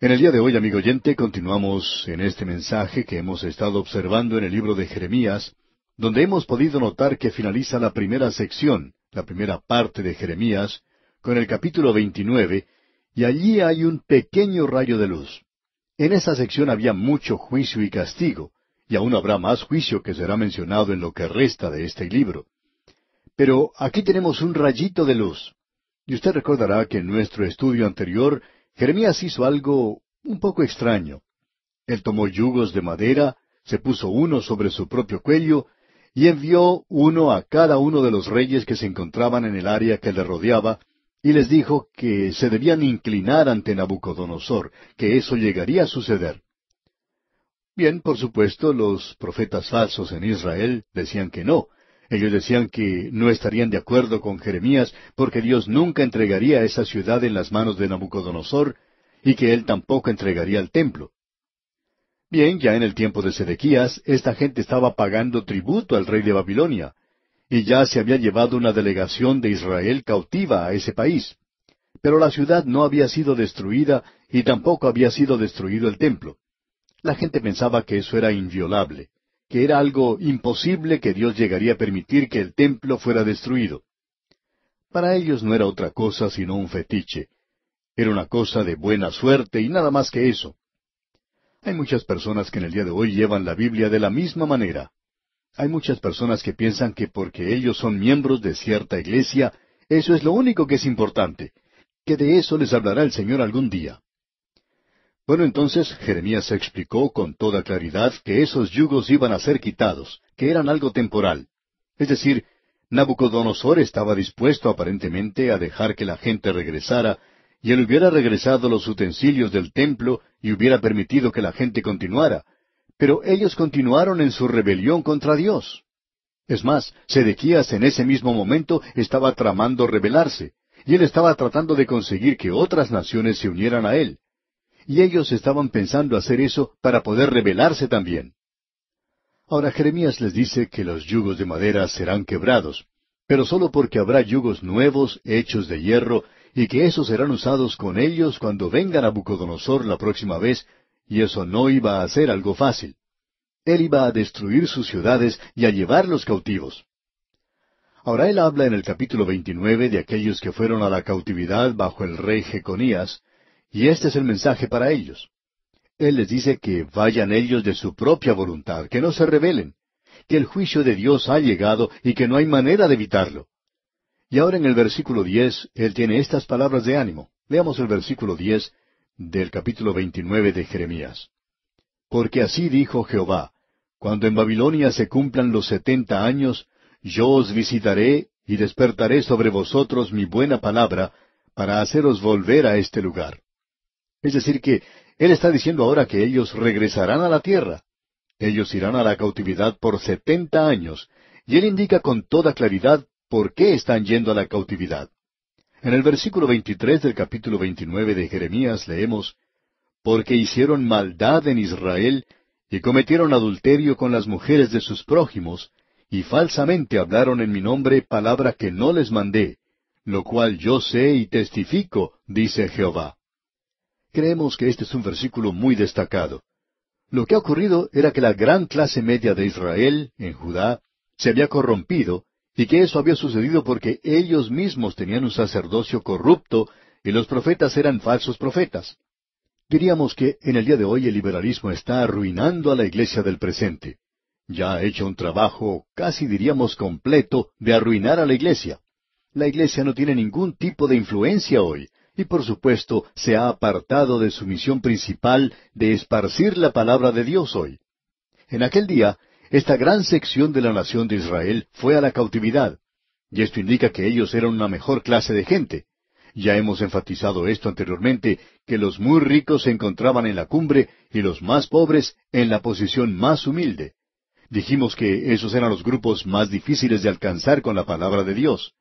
En el día de hoy, amigo oyente, continuamos en este mensaje que hemos estado observando en el libro de Jeremías, donde hemos podido notar que finaliza la primera sección, la primera parte de Jeremías, con el capítulo 29, y allí hay un pequeño rayo de luz. En esa sección había mucho juicio y castigo, y aún habrá más juicio que será mencionado en lo que resta de este libro. Pero aquí tenemos un rayito de luz. Y usted recordará que en nuestro estudio anterior, Jeremías hizo algo un poco extraño. Él tomó yugos de madera, se puso uno sobre su propio cuello, y envió uno a cada uno de los reyes que se encontraban en el área que le rodeaba, y les dijo que se debían inclinar ante Nabucodonosor, que eso llegaría a suceder. Bien, por supuesto, los profetas falsos en Israel decían que no. Ellos decían que no estarían de acuerdo con Jeremías porque Dios nunca entregaría esa ciudad en las manos de Nabucodonosor y que él tampoco entregaría el templo. Bien, ya en el tiempo de Sedequías, esta gente estaba pagando tributo al rey de Babilonia, y ya se había llevado una delegación de Israel cautiva a ese país. Pero la ciudad no había sido destruida y tampoco había sido destruido el templo. La gente pensaba que eso era inviolable, que era algo imposible que Dios llegaría a permitir que el templo fuera destruido. Para ellos no era otra cosa sino un fetiche. Era una cosa de buena suerte y nada más que eso. Hay muchas personas que en el día de hoy llevan la Biblia de la misma manera. Hay muchas personas que piensan que porque ellos son miembros de cierta iglesia, eso es lo único que es importante, que de eso les hablará el Señor algún día. Bueno, entonces Jeremías explicó con toda claridad que esos yugos iban a ser quitados, que eran algo temporal. Es decir, Nabucodonosor estaba dispuesto aparentemente a dejar que la gente regresara, y él hubiera regresado los utensilios del templo y hubiera permitido que la gente continuara. Pero ellos continuaron en su rebelión contra Dios. Es más, Sedequías en ese mismo momento estaba tramando rebelarse, y él estaba tratando de conseguir que otras naciones se unieran a él. Y ellos estaban pensando hacer eso para poder rebelarse también. Ahora Jeremías les dice que los yugos de madera serán quebrados, pero solo porque habrá yugos nuevos hechos de hierro, y que esos serán usados con ellos cuando venga Nabucodonosor la próxima vez, y eso no iba a ser algo fácil. Él iba a destruir sus ciudades y a llevarlos cautivos. Ahora él habla en el capítulo 29 de aquellos que fueron a la cautividad bajo el rey Jeconías, y este es el mensaje para ellos. Él les dice que vayan ellos de su propia voluntad, que no se rebelen, que el juicio de Dios ha llegado y que no hay manera de evitarlo. Y ahora en el versículo 10, él tiene estas palabras de ánimo. Leamos el versículo 10 del capítulo 29 de Jeremías. Porque así dijo Jehová, cuando en Babilonia se cumplan los 70 años, yo os visitaré y despertaré sobre vosotros mi buena palabra, para haceros volver a este lugar. Es decir que él está diciendo ahora que ellos regresarán a la tierra. Ellos irán a la cautividad por 70 años, y él indica con toda claridad por qué están yendo a la cautividad. En el versículo 23 del capítulo 29 de Jeremías leemos, porque hicieron maldad en Israel, y cometieron adulterio con las mujeres de sus prójimos, y falsamente hablaron en mi nombre palabra que no les mandé, lo cual yo sé y testifico, dice Jehová. Creemos que este es un versículo muy destacado. Lo que ha ocurrido era que la gran clase media de Israel, en Judá, se había corrompido, y que eso había sucedido porque ellos mismos tenían un sacerdocio corrupto, y los profetas eran falsos profetas. Diríamos que en el día de hoy el liberalismo está arruinando a la iglesia del presente. Ya ha hecho un trabajo, casi diríamos completo, de arruinar a la iglesia. La iglesia no tiene ningún tipo de influencia hoy, y por supuesto se ha apartado de su misión principal de esparcir la palabra de Dios hoy. En aquel día, esta gran sección de la nación de Israel fue a la cautividad, y esto indica que ellos eran una mejor clase de gente. Ya hemos enfatizado esto anteriormente, que los muy ricos se encontraban en la cumbre y los más pobres en la posición más humilde. Dijimos que esos eran los grupos más difíciles de alcanzar con la palabra de Dios.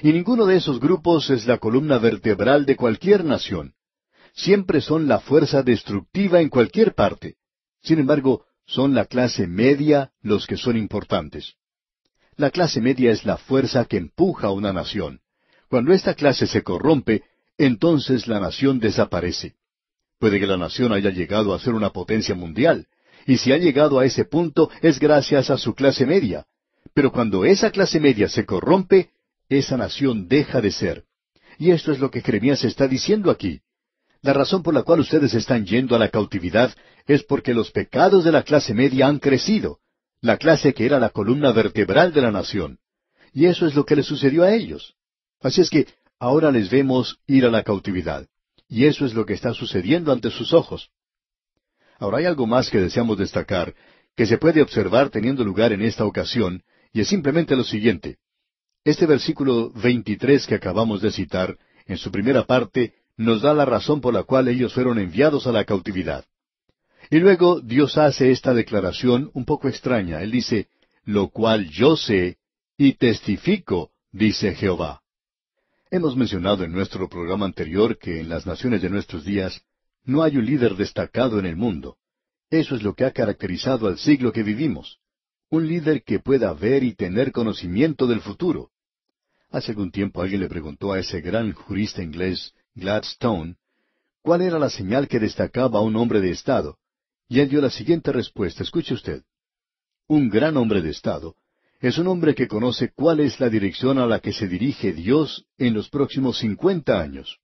Y ninguno de esos grupos es la columna vertebral de cualquier nación. Siempre son la fuerza destructiva en cualquier parte. Sin embargo, son la clase media los que son importantes. La clase media es la fuerza que empuja a una nación. Cuando esta clase se corrompe, entonces la nación desaparece. Puede que la nación haya llegado a ser una potencia mundial, y si ha llegado a ese punto es gracias a su clase media. Pero cuando esa clase media se corrompe, esa nación deja de ser. Y esto es lo que Jeremías está diciendo aquí. La razón por la cual ustedes están yendo a la cautividad es porque los pecados de la clase media han crecido, la clase que era la columna vertebral de la nación. Y eso es lo que les sucedió a ellos. Así es que ahora les vemos ir a la cautividad. Y eso es lo que está sucediendo ante sus ojos. Ahora hay algo más que deseamos destacar, que se puede observar teniendo lugar en esta ocasión, y es simplemente lo siguiente. Este versículo 23 que acabamos de citar, en su primera parte, nos da la razón por la cual ellos fueron enviados a la cautividad. Y luego Dios hace esta declaración un poco extraña. Él dice, lo cual yo sé y testifico, dice Jehová. Hemos mencionado en nuestro programa anterior que en las naciones de nuestros días no hay un líder destacado en el mundo. Eso es lo que ha caracterizado al siglo que vivimos. Un líder que pueda ver y tener conocimiento del futuro. Hace algún tiempo alguien le preguntó a ese gran jurista inglés, Gladstone, cuál era la señal que destacaba a un hombre de Estado. Y él dio la siguiente respuesta. Escuche usted. Un gran hombre de Estado es un hombre que conoce cuál es la dirección a la que se dirige Dios en los próximos 50 años.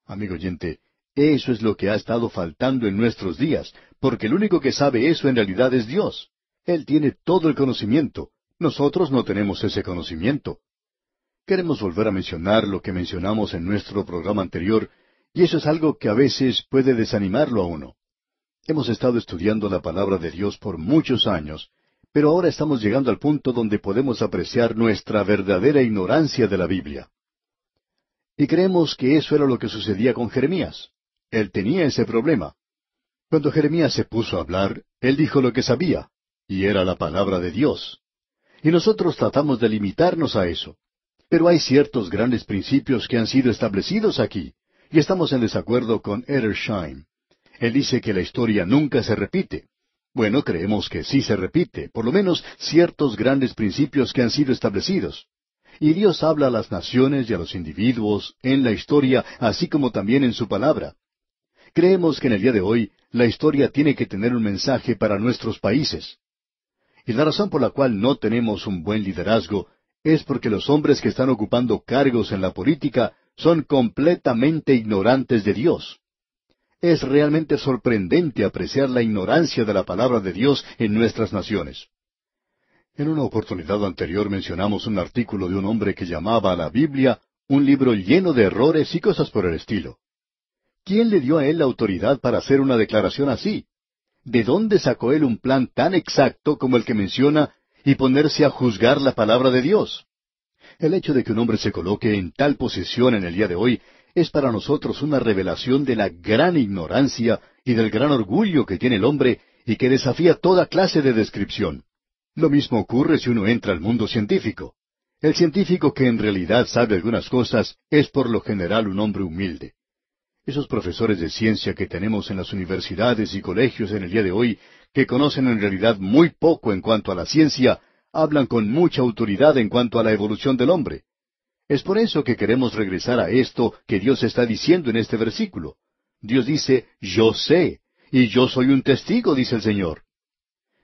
Amigo oyente, eso es lo que ha estado faltando en nuestros días, porque el único que sabe eso en realidad es Dios. Él tiene todo el conocimiento. Nosotros no tenemos ese conocimiento. Queremos volver a mencionar lo que mencionamos en nuestro programa anterior, y eso es algo que a veces puede desanimarlo a uno. Hemos estado estudiando la palabra de Dios por muchos años, pero ahora estamos llegando al punto donde podemos apreciar nuestra verdadera ignorancia de la Biblia. Y creemos que eso era lo que sucedía con Jeremías. Él tenía ese problema. Cuando Jeremías se puso a hablar, él dijo lo que sabía, y era la palabra de Dios. Y nosotros tratamos de limitarnos a eso. Pero hay ciertos grandes principios que han sido establecidos aquí, y estamos en desacuerdo con Edersheim. Él dice que la historia nunca se repite. Bueno, creemos que sí se repite, por lo menos ciertos grandes principios que han sido establecidos. Y Dios habla a las naciones y a los individuos en la historia, así como también en su palabra. Creemos que en el día de hoy la historia tiene que tener un mensaje para nuestros países. Y la razón por la cual no tenemos un buen liderazgo es porque los hombres que están ocupando cargos en la política son completamente ignorantes de Dios. Es realmente sorprendente apreciar la ignorancia de la palabra de Dios en nuestras naciones. En una oportunidad anterior mencionamos un artículo de un hombre que llamaba a la Biblia un libro lleno de errores y cosas por el estilo. ¿Quién le dio a él la autoridad para hacer una declaración así? ¿De dónde sacó él un plan tan exacto como el que menciona y ponerse a juzgar la palabra de Dios? El hecho de que un hombre se coloque en tal posición en el día de hoy es para nosotros una revelación de la gran ignorancia y del gran orgullo que tiene el hombre y que desafía toda clase de descripción. Lo mismo ocurre si uno entra al mundo científico. El científico que en realidad sabe algunas cosas es por lo general un hombre humilde. Esos profesores de ciencia que tenemos en las universidades y colegios en el día de hoy, que conocen en realidad muy poco en cuanto a la ciencia, hablan con mucha autoridad en cuanto a la evolución del hombre. Es por eso que queremos regresar a esto que Dios está diciendo en este versículo. Dios dice, yo sé, y yo soy un testigo, dice el Señor.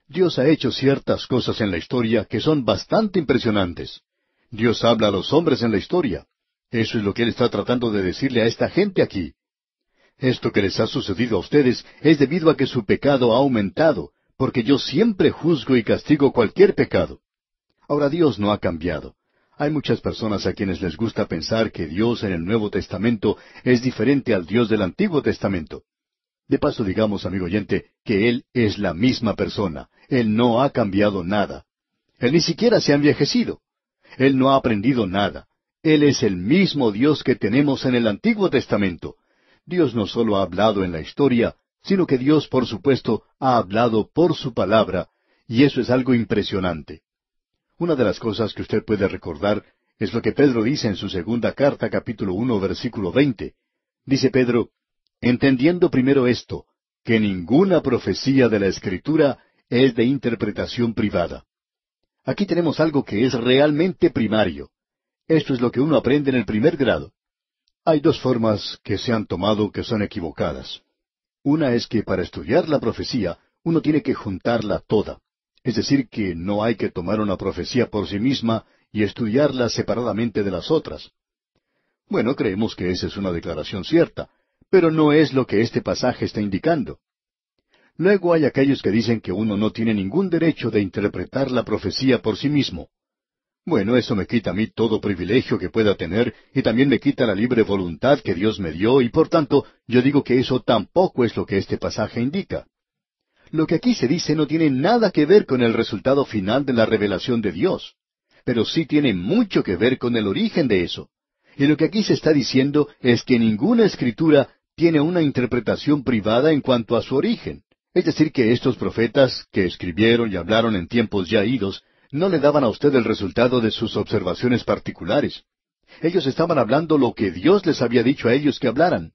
Dios ha hecho ciertas cosas en la historia que son bastante impresionantes. Dios habla a los hombres en la historia. Eso es lo que Él está tratando de decirle a esta gente aquí. Esto que les ha sucedido a ustedes es debido a que su pecado ha aumentado, porque yo siempre juzgo y castigo cualquier pecado. Ahora Dios no ha cambiado. Hay muchas personas a quienes les gusta pensar que Dios en el Nuevo Testamento es diferente al Dios del Antiguo Testamento. De paso digamos, amigo oyente, que Él es la misma persona. Él no ha cambiado nada. Él ni siquiera se ha envejecido. Él no ha aprendido nada. Él es el mismo Dios que tenemos en el Antiguo Testamento. Dios no solo ha hablado en la historia, sino que Dios, por supuesto, ha hablado por su palabra, y eso es algo impresionante. Una de las cosas que usted puede recordar es lo que Pedro dice en su segunda carta, capítulo 1, versículo 20. Dice Pedro, entendiendo primero esto, que ninguna profecía de la Escritura es de interpretación privada. Aquí tenemos algo que es realmente primario. Esto es lo que uno aprende en el primer grado. Hay dos formas que se han tomado que son equivocadas. Una es que para estudiar la profecía uno tiene que juntarla toda. Es decir, que no hay que tomar una profecía por sí misma y estudiarla separadamente de las otras. Bueno, creemos que esa es una declaración cierta, pero no es lo que este pasaje está indicando. Luego hay aquellos que dicen que uno no tiene ningún derecho de interpretar la profecía por sí mismo. Bueno, eso me quita a mí todo privilegio que pueda tener y también me quita la libre voluntad que Dios me dio y por tanto yo digo que eso tampoco es lo que este pasaje indica. Lo que aquí se dice no tiene nada que ver con el resultado final de la revelación de Dios, pero sí tiene mucho que ver con el origen de eso. Y lo que aquí se está diciendo es que ninguna escritura tiene una interpretación privada en cuanto a su origen. Es decir, que estos profetas que escribieron y hablaron en tiempos ya idos no le daban a usted el resultado de sus observaciones particulares. Ellos estaban hablando lo que Dios les había dicho a ellos que hablaran.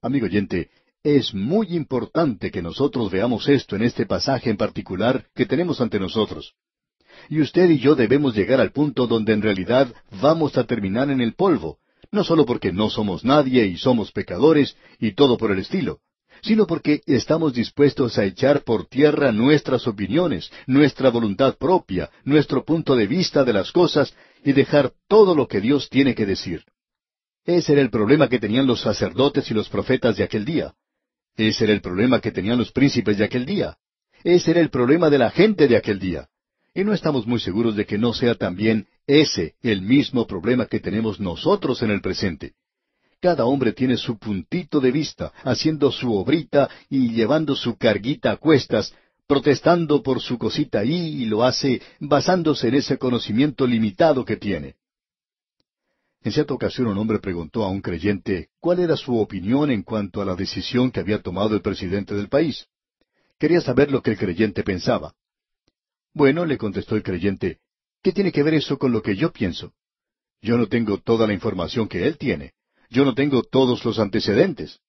Amigo oyente, es muy importante que nosotros veamos esto en este pasaje en particular que tenemos ante nosotros. Y usted y yo debemos llegar al punto donde en realidad vamos a terminar en el polvo, no solo porque no somos nadie y somos pecadores y todo por el estilo, sino porque estamos dispuestos a echar por tierra nuestras opiniones, nuestra voluntad propia, nuestro punto de vista de las cosas y dejar todo lo que Dios tiene que decir. Ese era el problema que tenían los sacerdotes y los profetas de aquel día. Ese era el problema que tenían los príncipes de aquel día. Ese era el problema de la gente de aquel día. Y no estamos muy seguros de que no sea también ese el mismo problema que tenemos nosotros en el presente. Cada hombre tiene su puntito de vista, haciendo su obrita y llevando su carguita a cuestas, protestando por su cosita ahí y lo hace basándose en ese conocimiento limitado que tiene. En cierta ocasión un hombre preguntó a un creyente cuál era su opinión en cuanto a la decisión que había tomado el presidente del país. Quería saber lo que el creyente pensaba. Bueno, le contestó el creyente, ¿qué tiene que ver eso con lo que yo pienso? Yo no tengo toda la información que él tiene. Yo no tengo todos los antecedentes.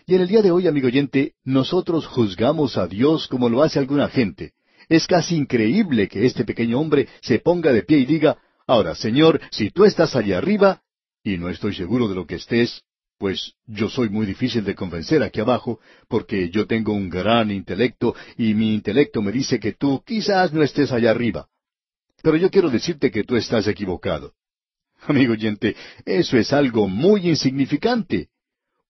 Y en el día de hoy, amigo oyente, nosotros juzgamos a Dios como lo hace alguna gente. Es casi increíble que este pequeño hombre se ponga de pie y diga, ahora, Señor, si tú estás allá arriba, y no estoy seguro de lo que estés, pues yo soy muy difícil de convencer aquí abajo, porque yo tengo un gran intelecto, y mi intelecto me dice que tú quizás no estés allá arriba. Pero yo quiero decirte que tú estás equivocado. Amigo oyente, eso es algo muy insignificante.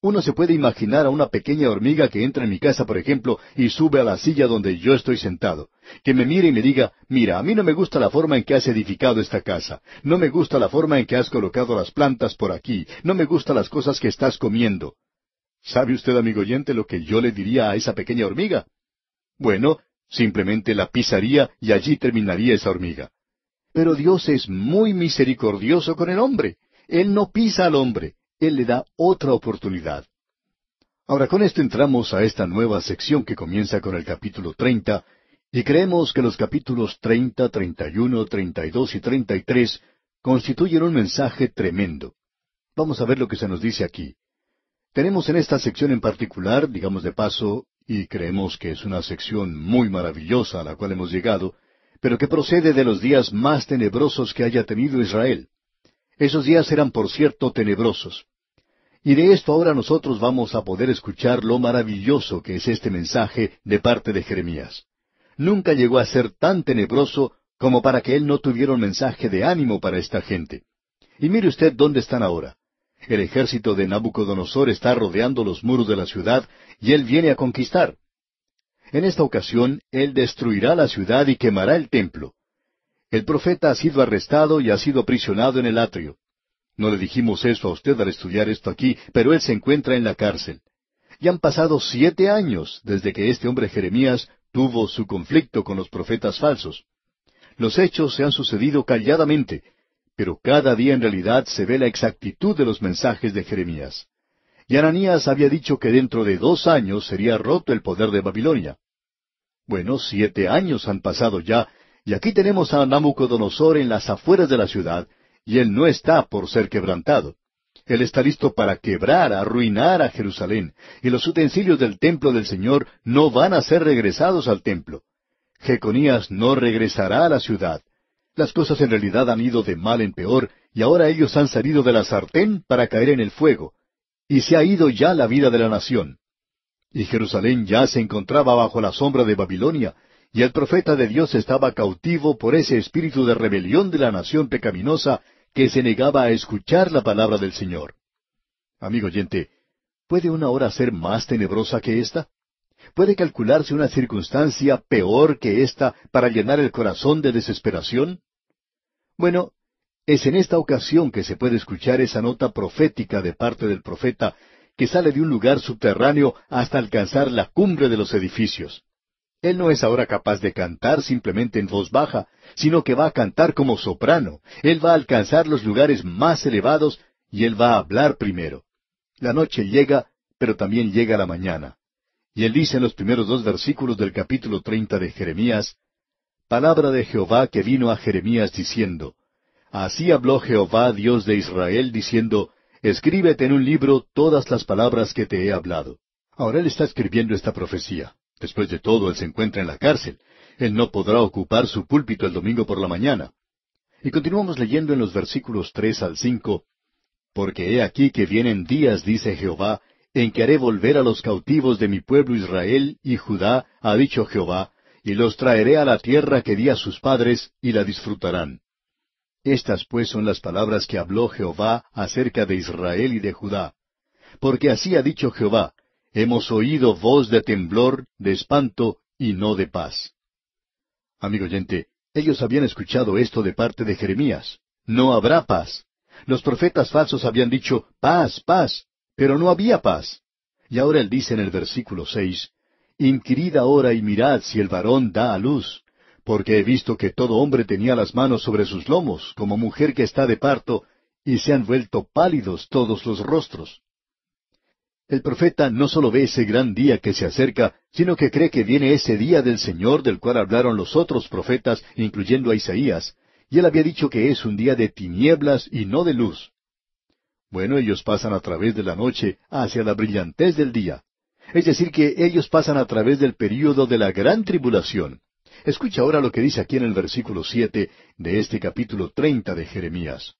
Uno se puede imaginar a una pequeña hormiga que entra en mi casa, por ejemplo, y sube a la silla donde yo estoy sentado, que me mire y me diga, mira, a mí no me gusta la forma en que has edificado esta casa, no me gusta la forma en que has colocado las plantas por aquí, no me gustan las cosas que estás comiendo. ¿Sabe usted, amigo oyente, lo que yo le diría a esa pequeña hormiga? Bueno, simplemente la pisaría y allí terminaría esa hormiga. Pero Dios es muy misericordioso con el hombre. Él no pisa al hombre. Él le da otra oportunidad. Ahora con esto entramos a esta nueva sección que comienza con el capítulo 30, y creemos que los capítulos 30, 31, 32 y 33 constituyen un mensaje tremendo. Vamos a ver lo que se nos dice aquí. Tenemos en esta sección en particular, digamos de paso, y creemos que es una sección muy maravillosa a la cual hemos llegado, pero que procede de los días más tenebrosos que haya tenido Israel. Esos días eran, por cierto, tenebrosos. Y de esto ahora nosotros vamos a poder escuchar lo maravilloso que es este mensaje de parte de Jeremías. Nunca llegó a ser tan tenebroso como para que él no tuviera un mensaje de ánimo para esta gente. Y mire usted dónde están ahora. El ejército de Nabucodonosor está rodeando los muros de la ciudad y él viene a conquistar. En esta ocasión, él destruirá la ciudad y quemará el templo. El profeta ha sido arrestado y ha sido aprisionado en el atrio. No le dijimos eso a usted al estudiar esto aquí, pero él se encuentra en la cárcel. Y han pasado 7 años desde que este hombre Jeremías tuvo su conflicto con los profetas falsos. Los hechos se han sucedido calladamente, pero cada día en realidad se ve la exactitud de los mensajes de Jeremías. Y Ananías había dicho que dentro de 2 años sería roto el poder de Babilonia. Bueno, 7 años han pasado ya, y aquí tenemos a Nabucodonosor en las afueras de la ciudad, y él no está por ser quebrantado. Él está listo para quebrar, arruinar a Jerusalén, y los utensilios del templo del Señor no van a ser regresados al templo. Jeconías no regresará a la ciudad. Las cosas en realidad han ido de mal en peor, y ahora ellos han salido de la sartén para caer en el fuego, y se ha ido ya la vida de la nación. Y Jerusalén ya se encontraba bajo la sombra de Babilonia, y el profeta de Dios estaba cautivo por ese espíritu de rebelión de la nación pecaminosa que se negaba a escuchar la palabra del Señor. Amigo oyente, ¿puede una hora ser más tenebrosa que esta? ¿Puede calcularse una circunstancia peor que esta para llenar el corazón de desesperación? Bueno, es en esta ocasión que se puede escuchar esa nota profética de parte del profeta que sale de un lugar subterráneo hasta alcanzar la cumbre de los edificios. Él no es ahora capaz de cantar simplemente en voz baja, sino que va a cantar como soprano. Él va a alcanzar los lugares más elevados y él va a hablar primero. La noche llega, pero también llega la mañana. Y él dice en los primeros 2 versículos del capítulo 30 de Jeremías, palabra de Jehová que vino a Jeremías diciendo, así habló Jehová Dios de Israel diciendo, escríbete en un libro todas las palabras que te he hablado. Ahora él está escribiendo esta profecía. Después de todo, él se encuentra en la cárcel. Él no podrá ocupar su púlpito el domingo por la mañana. Y continuamos leyendo en los versículos 3 al 5, porque he aquí que vienen días, dice Jehová, en que haré volver a los cautivos de mi pueblo Israel y Judá, ha dicho Jehová, y los traeré a la tierra que di a sus padres, y la disfrutarán. Estas pues son las palabras que habló Jehová acerca de Israel y de Judá. Porque así ha dicho Jehová, hemos oído voz de temblor, de espanto, y no de paz. Amigo oyente, ellos habían escuchado esto de parte de Jeremías. No habrá paz. Los profetas falsos habían dicho, paz, paz, pero no había paz. Y ahora él dice en el versículo 6, inquirid ahora y mirad si el varón da a luz, porque he visto que todo hombre tenía las manos sobre sus lomos, como mujer que está de parto, y se han vuelto pálidos todos los rostros. El profeta no solo ve ese gran día que se acerca, sino que cree que viene ese día del Señor del cual hablaron los otros profetas, incluyendo a Isaías, y él había dicho que es un día de tinieblas y no de luz. Bueno, ellos pasan a través de la noche hacia la brillantez del día. Es decir, que ellos pasan a través del período de la gran tribulación. Escucha ahora lo que dice aquí en el versículo 7 de este capítulo 30 de Jeremías.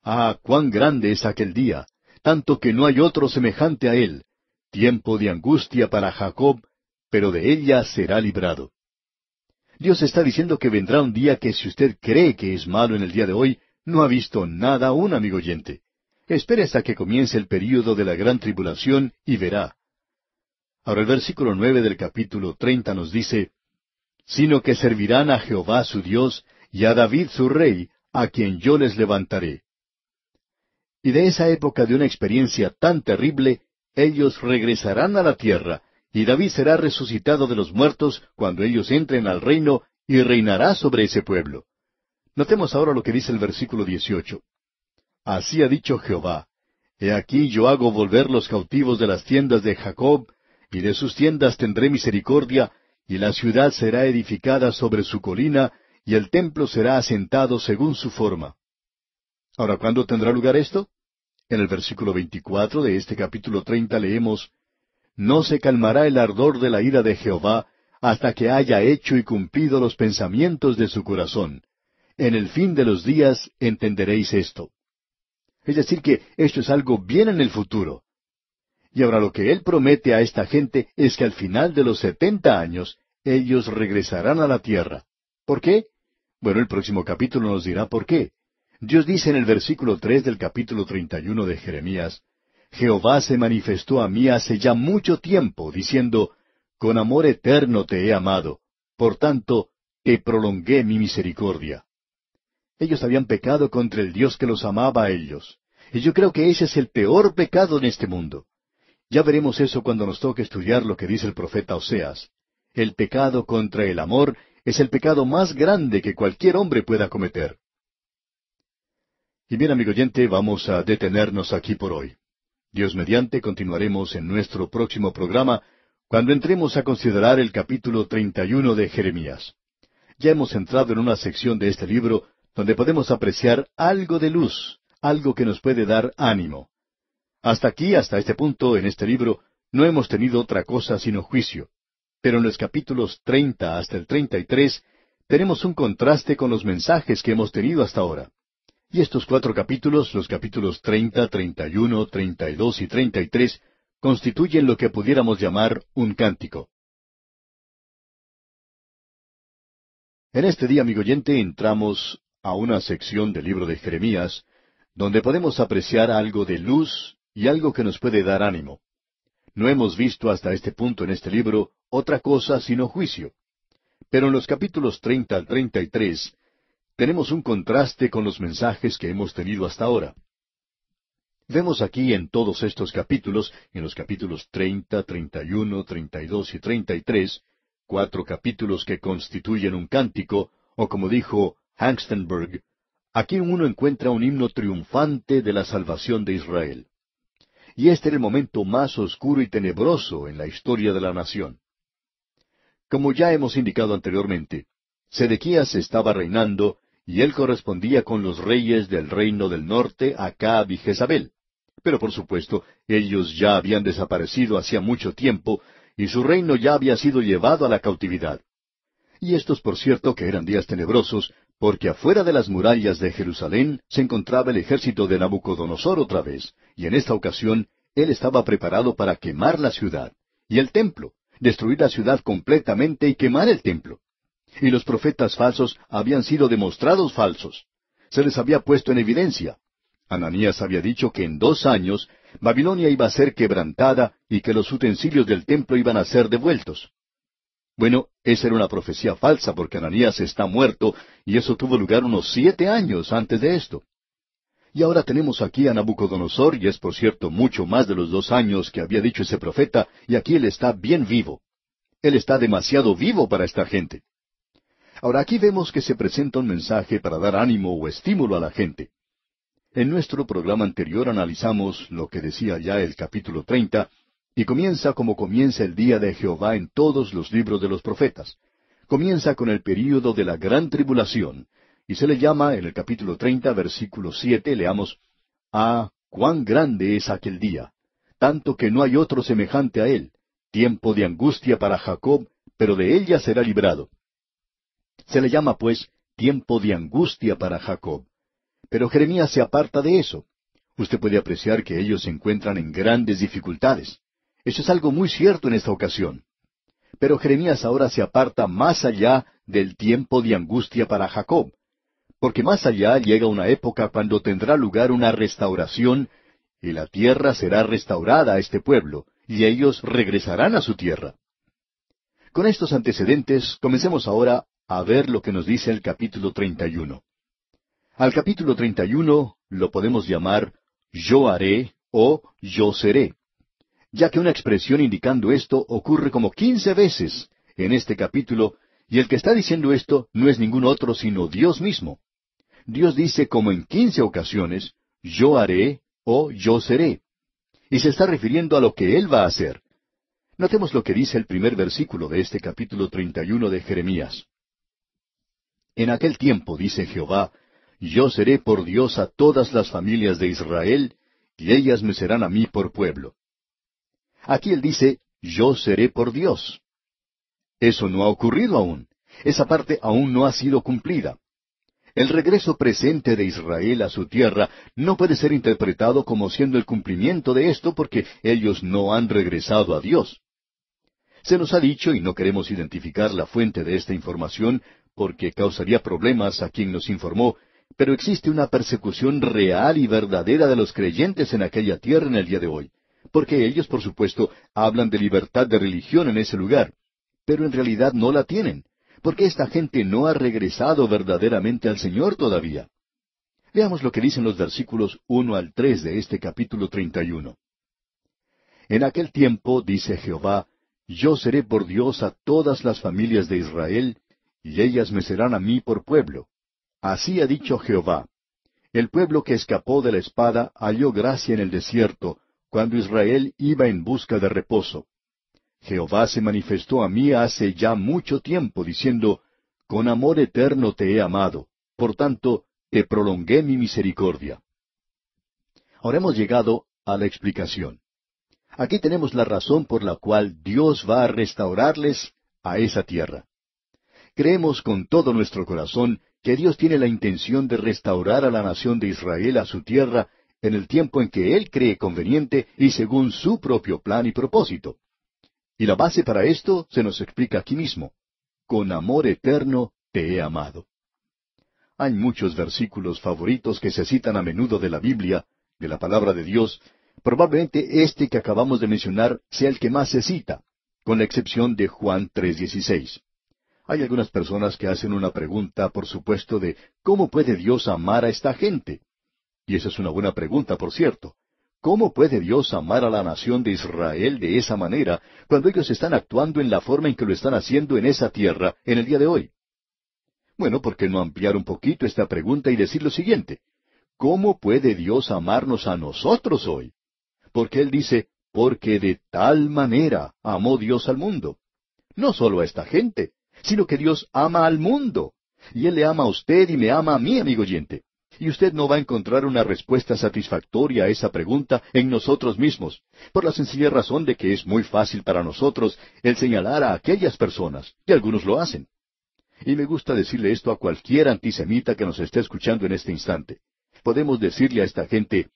Ah, cuán grande es aquel día, tanto que no hay otro semejante a él, tiempo de angustia para Jacob, pero de ella será librado. Dios está diciendo que vendrá un día que si usted cree que es malo en el día de hoy, no ha visto nada aún, amigo oyente. Espere hasta que comience el período de la gran tribulación y verá. Ahora el versículo 9 del capítulo 30 nos dice, sino que servirán a Jehová su Dios y a David su rey, a quien yo les levantaré. Y de esa época de una experiencia tan terrible, ellos regresarán a la tierra, y David será resucitado de los muertos cuando ellos entren al reino, y reinará sobre ese pueblo. Notemos ahora lo que dice el versículo 18. Así ha dicho Jehová, he aquí yo hago volver los cautivos de las tiendas de Jacob, y de sus tiendas tendré misericordia, y la ciudad será edificada sobre su colina, y el templo será asentado según su forma. Ahora, ¿cuándo tendrá lugar esto? En el versículo 24 de este capítulo 30 leemos, no se calmará el ardor de la ira de Jehová, hasta que haya hecho y cumplido los pensamientos de su corazón. En el fin de los días entenderéis esto. Es decir, que esto es algo bien en el futuro. Y ahora lo que él promete a esta gente es que al final de los 70 años, ellos regresarán a la tierra. ¿Por qué? Bueno, el próximo capítulo nos dirá por qué. Dios dice en el versículo 3 del capítulo 31 de Jeremías, Jehová se manifestó a mí hace ya mucho tiempo, diciendo, con amor eterno te he amado, por tanto, te prolongué mi misericordia. Ellos habían pecado contra el Dios que los amaba a ellos. Y yo creo que ese es el peor pecado en este mundo. Ya veremos eso cuando nos toque estudiar lo que dice el profeta Oseas. El pecado contra el amor es el pecado más grande que cualquier hombre pueda cometer. Y bien, amigo oyente, vamos a detenernos aquí por hoy. Dios mediante, continuaremos en nuestro próximo programa, cuando entremos a considerar el capítulo 31 de Jeremías. Ya hemos entrado en una sección de este libro donde podemos apreciar algo de luz, algo que nos puede dar ánimo. Hasta aquí, hasta este punto, en este libro, no hemos tenido otra cosa sino juicio. Pero en los capítulos 30 hasta el 33 tenemos un contraste con los mensajes que hemos tenido hasta ahora. Y estos 4 capítulos, los capítulos 30, 31, 32 y 33, constituyen lo que pudiéramos llamar un cántico. En este día, amigo oyente, entramos a una sección del libro de Jeremías, donde podemos apreciar algo de luz y algo que nos puede dar ánimo. No hemos visto hasta este punto en este libro otra cosa sino juicio. Pero en los capítulos 30 al 33 tenemos un contraste con los mensajes que hemos tenido hasta ahora. Vemos aquí en todos estos capítulos, en los capítulos 30, 31, 32 y 33, 4 capítulos que constituyen un cántico, o como dijo Hengstenberg, aquí uno encuentra un himno triunfante de la salvación de Israel. Y este era el momento más oscuro y tenebroso en la historia de la nación. Como ya hemos indicado anteriormente, Sedequías estaba reinando, y él correspondía con los reyes del reino del norte, Acab y Jezabel. Pero por supuesto, ellos ya habían desaparecido hacía mucho tiempo, y su reino ya había sido llevado a la cautividad. Y estos, por cierto, que eran días tenebrosos, porque afuera de las murallas de Jerusalén se encontraba el ejército de Nabucodonosor otra vez, y en esta ocasión él estaba preparado para quemar la ciudad, y el templo, destruir la ciudad completamente y quemar el templo. Y los profetas falsos habían sido demostrados falsos. Se les había puesto en evidencia. Ananías había dicho que en 2 años Babilonia iba a ser quebrantada y que los utensilios del templo iban a ser devueltos. Bueno, esa era una profecía falsa porque Ananías está muerto y eso tuvo lugar unos 7 años antes de esto. Y ahora tenemos aquí a Nabucodonosor y es por cierto mucho más de los 2 años que había dicho ese profeta y aquí él está bien vivo. Él está demasiado vivo para esta gente. Ahora aquí vemos que se presenta un mensaje para dar ánimo o estímulo a la gente. En nuestro programa anterior analizamos lo que decía ya el capítulo 30, y comienza como comienza el día de Jehová en todos los libros de los profetas. Comienza con el período de la gran tribulación, y se le llama en el capítulo 30, versículo 7, leamos, «Ah, cuán grande es aquel día, tanto que no hay otro semejante a él, tiempo de angustia para Jacob, pero de ella será librado». Se le llama, pues, tiempo de angustia para Jacob. Pero Jeremías se aparta de eso. Usted puede apreciar que ellos se encuentran en grandes dificultades. Eso es algo muy cierto en esta ocasión. Pero Jeremías ahora se aparta más allá del tiempo de angustia para Jacob, porque más allá llega una época cuando tendrá lugar una restauración, y la tierra será restaurada a este pueblo, y ellos regresarán a su tierra. Con estos antecedentes, comencemos ahora a ver lo que nos dice el capítulo 31. Al capítulo 31 lo podemos llamar «Yo haré» o «Yo seré», ya que una expresión indicando esto ocurre como 15 veces en este capítulo, y el que está diciendo esto no es ningún otro sino Dios mismo. Dios dice como en 15 ocasiones «Yo haré» o «Yo seré», y se está refiriendo a lo que Él va a hacer. Notemos lo que dice el primer versículo de este capítulo 31 de Jeremías. En aquel tiempo, dice Jehová, yo seré por Dios a todas las familias de Israel, y ellas me serán a mí por pueblo. Aquí él dice, yo seré por Dios. Eso no ha ocurrido aún. Esa parte aún no ha sido cumplida. El regreso presente de Israel a su tierra no puede ser interpretado como siendo el cumplimiento de esto porque ellos no han regresado a Dios. Se nos ha dicho, y no queremos identificar la fuente de esta información porque causaría problemas a quien nos informó, pero existe una persecución real y verdadera de los creyentes en aquella tierra en el día de hoy, porque ellos, por supuesto, hablan de libertad de religión en ese lugar, pero en realidad no la tienen, porque esta gente no ha regresado verdaderamente al Señor todavía. Veamos lo que dicen los versículos 1 al 3 de este capítulo 31. En aquel tiempo, dice Jehová, yo seré por Dios a todas las familias de Israel, y ellas me serán a mí por pueblo. Así ha dicho Jehová. El pueblo que escapó de la espada halló gracia en el desierto, cuando Israel iba en busca de reposo. Jehová se manifestó a mí hace ya mucho tiempo, diciendo, con amor eterno te he amado, por tanto, te prolongué mi misericordia. Ahora hemos llegado a la explicación. Aquí tenemos la razón por la cual Dios va a restaurarles a esa tierra. Creemos con todo nuestro corazón que Dios tiene la intención de restaurar a la nación de Israel a su tierra en el tiempo en que Él cree conveniente y según su propio plan y propósito. Y la base para esto se nos explica aquí mismo. Con amor eterno te he amado. Hay muchos versículos favoritos que se citan a menudo de la Biblia, de la palabra de Dios. Probablemente este que acabamos de mencionar sea el que más se cita, con la excepción de Juan 3:16. Hay algunas personas que hacen una pregunta, por supuesto, de ¿cómo puede Dios amar a esta gente? Y esa es una buena pregunta, por cierto. ¿Cómo puede Dios amar a la nación de Israel de esa manera cuando ellos están actuando en la forma en que lo están haciendo en esa tierra en el día de hoy? Bueno, ¿por qué no ampliar un poquito esta pregunta y decir lo siguiente? ¿Cómo puede Dios amarnos a nosotros hoy? Porque Él dice, porque de tal manera amó Dios al mundo. No solo a esta gente, sino que Dios ama al mundo. Y Él le ama a usted y me ama a mí, amigo oyente. Y usted no va a encontrar una respuesta satisfactoria a esa pregunta en nosotros mismos, por la sencilla razón de que es muy fácil para nosotros el señalar a aquellas personas, y algunos lo hacen. Y me gusta decirle esto a cualquier antisemita que nos esté escuchando en este instante. Podemos decirle a esta gente,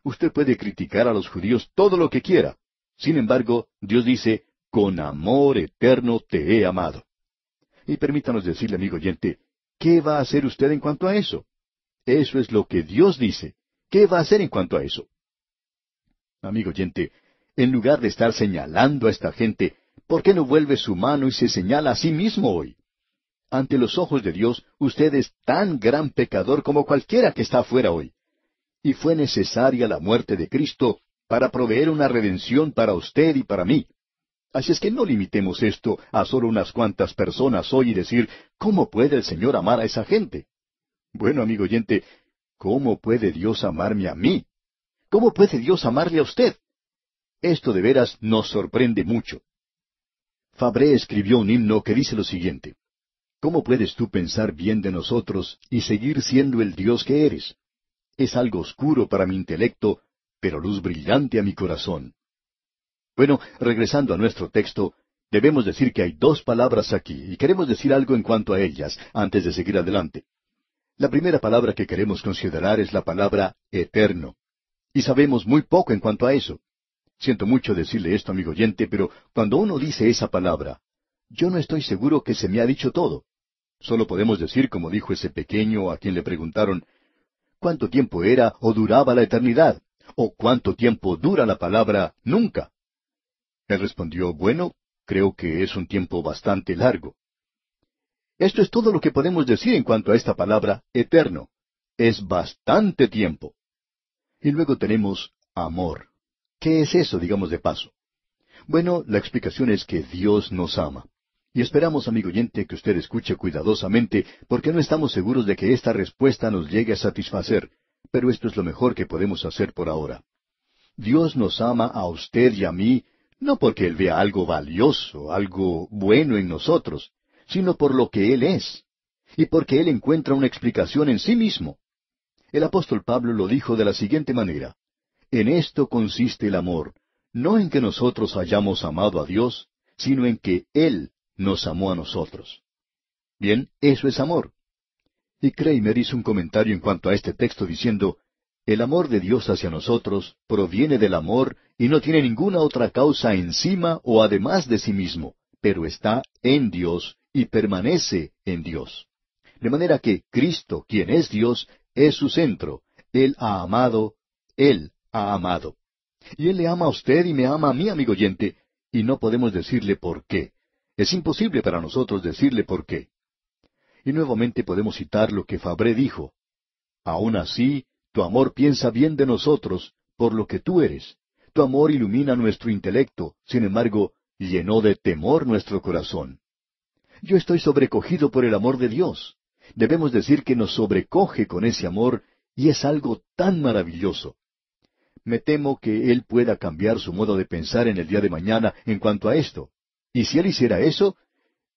usted puede criticar a los judíos todo lo que quiera. Sin embargo, Dios dice, con amor eterno te he amado. Y permítanos decirle, amigo oyente, ¿qué va a hacer usted en cuanto a eso? Eso es lo que Dios dice. ¿Qué va a hacer en cuanto a eso? Amigo oyente, en lugar de estar señalando a esta gente, ¿por qué no vuelve su mano y se señala a sí mismo hoy? Ante los ojos de Dios, usted es tan gran pecador como cualquiera que está afuera hoy. Y fue necesaria la muerte de Cristo para proveer una redención para usted y para mí. Así es que no limitemos esto a solo unas cuantas personas hoy y decir, ¿cómo puede el Señor amar a esa gente? Bueno, amigo oyente, ¿cómo puede Dios amarme a mí? ¿Cómo puede Dios amarle a usted? Esto de veras nos sorprende mucho. Fabré escribió un himno que dice lo siguiente. ¿Cómo puedes tú pensar bien de nosotros y seguir siendo el Dios que eres? Es algo oscuro para mi intelecto, pero luz brillante a mi corazón. Bueno, regresando a nuestro texto, debemos decir que hay dos palabras aquí, y queremos decir algo en cuanto a ellas, antes de seguir adelante. La primera palabra que queremos considerar es la palabra eterno. Y sabemos muy poco en cuanto a eso. Siento mucho decirle esto, amigo oyente, pero cuando uno dice esa palabra, yo no estoy seguro que se me ha dicho todo. Solo podemos decir, como dijo ese pequeño a quien le preguntaron, ¿cuánto tiempo era o duraba la eternidad? ¿O cuánto tiempo dura la palabra nunca? Él respondió, bueno, creo que es un tiempo bastante largo. Esto es todo lo que podemos decir en cuanto a esta palabra eterno. Es bastante tiempo. Y luego tenemos amor. ¿Qué es eso, digamos de paso? Bueno, la explicación es que Dios nos ama. Y esperamos, amigo oyente, que usted escuche cuidadosamente, porque no estamos seguros de que esta respuesta nos llegue a satisfacer, pero esto es lo mejor que podemos hacer por ahora. Dios nos ama a usted y a mí, no porque Él vea algo valioso, algo bueno en nosotros, sino por lo que Él es, y porque Él encuentra una explicación en sí mismo. El apóstol Pablo lo dijo de la siguiente manera, en esto consiste el amor, no en que nosotros hayamos amado a Dios, sino en que Él nos amó a nosotros. Bien, eso es amor. Y Kramer hizo un comentario en cuanto a este texto diciendo, el amor de Dios hacia nosotros proviene del amor y no tiene ninguna otra causa encima o además de sí mismo, pero está en Dios y permanece en Dios. De manera que Cristo, quien es Dios, es su centro. Él ha amado, Él ha amado. Y Él le ama a usted y me ama a mí, amigo oyente, y no podemos decirle por qué. Es imposible para nosotros decirle por qué. Y nuevamente podemos citar lo que Fabré dijo. Aun así, tu amor piensa bien de nosotros, por lo que tú eres. Tu amor ilumina nuestro intelecto, sin embargo, llenó de temor nuestro corazón. Yo estoy sobrecogido por el amor de Dios. Debemos decir que nos sobrecoge con ese amor, y es algo tan maravilloso. Me temo que Él pueda cambiar su modo de pensar en el día de mañana en cuanto a esto. Y si Él hiciera eso,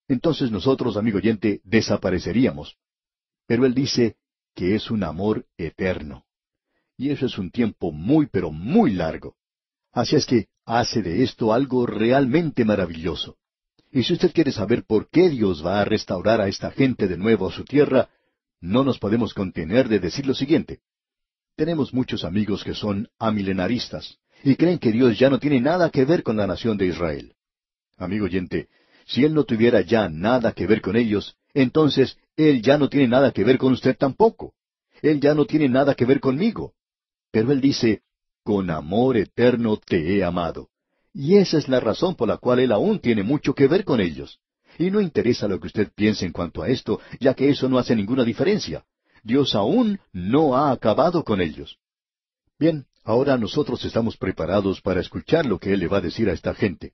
entonces nosotros, amigo oyente, desapareceríamos. Pero Él dice que es un amor eterno. Y eso es un tiempo muy, pero muy largo. Así es que hace de esto algo realmente maravilloso. Y si usted quiere saber por qué Dios va a restaurar a esta gente de nuevo a su tierra, no nos podemos contener de decir lo siguiente. Tenemos muchos amigos que son amilenaristas y creen que Dios ya no tiene nada que ver con la nación de Israel. Amigo oyente, si Él no tuviera ya nada que ver con ellos, entonces Él ya no tiene nada que ver con usted tampoco. Él ya no tiene nada que ver conmigo. Pero Él dice, con amor eterno te he amado. Y esa es la razón por la cual Él aún tiene mucho que ver con ellos. Y no interesa lo que usted piense en cuanto a esto, ya que eso no hace ninguna diferencia. Dios aún no ha acabado con ellos. Bien, ahora nosotros estamos preparados para escuchar lo que Él le va a decir a esta gente.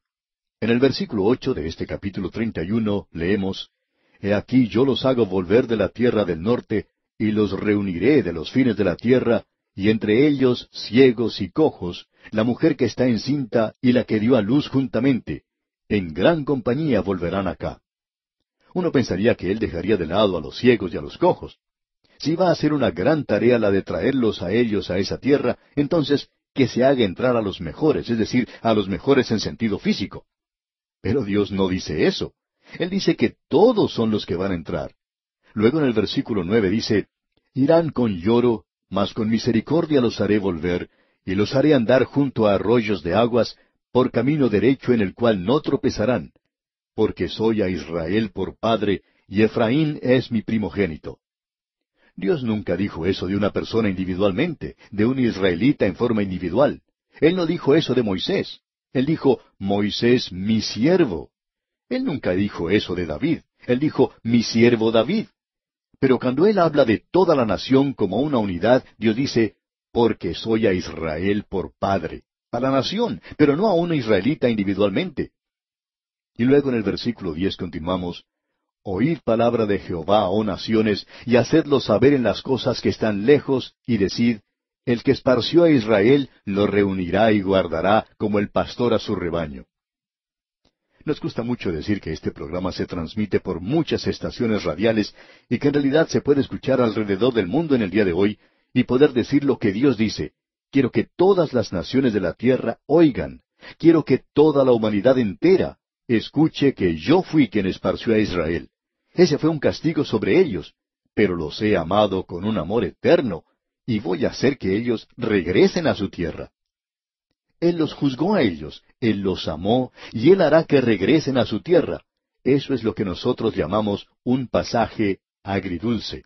En el versículo 8 de este capítulo 31 leemos, He aquí yo los hago volver de la tierra del norte, y los reuniré de los fines de la tierra, y entre ellos ciegos y cojos, la mujer que está encinta y la que dio a luz juntamente. En gran compañía volverán acá. Uno pensaría que Él dejaría de lado a los ciegos y a los cojos. Si va a ser una gran tarea la de traerlos a ellos a esa tierra, entonces que se haga entrar a los mejores, es decir, a los mejores en sentido físico. Pero Dios no dice eso. Él dice que todos son los que van a entrar. Luego en el versículo 9 dice, Irán con lloro, mas con misericordia los haré volver, y los haré andar junto a arroyos de aguas, por camino derecho en el cual no tropezarán, porque soy a Israel por padre, y Efraín es mi primogénito. Dios nunca dijo eso de una persona individualmente, de un israelita en forma individual. Él no dijo eso de Moisés. Él dijo, Moisés, mi siervo. Él nunca dijo eso de David. Él dijo, mi siervo David. Pero cuando Él habla de toda la nación como una unidad, Dios dice, porque soy a Israel por padre. A la nación, pero no a una israelita individualmente. Y luego en el versículo 10 continuamos, Oíd palabra de Jehová, oh naciones, y hacedlo saber en las cosas que están lejos, y decid, el que esparció a Israel lo reunirá y guardará como el pastor a su rebaño. Nos gusta mucho decir que este programa se transmite por muchas estaciones radiales y que en realidad se puede escuchar alrededor del mundo en el día de hoy y poder decir lo que Dios dice. Quiero que todas las naciones de la tierra oigan. Quiero que toda la humanidad entera escuche que yo fui quien esparció a Israel. Ese fue un castigo sobre ellos, pero los he amado con un amor eterno, y voy a hacer que ellos regresen a su tierra. Él los juzgó a ellos, Él los amó, y Él hará que regresen a su tierra. Eso es lo que nosotros llamamos un pasaje agridulce.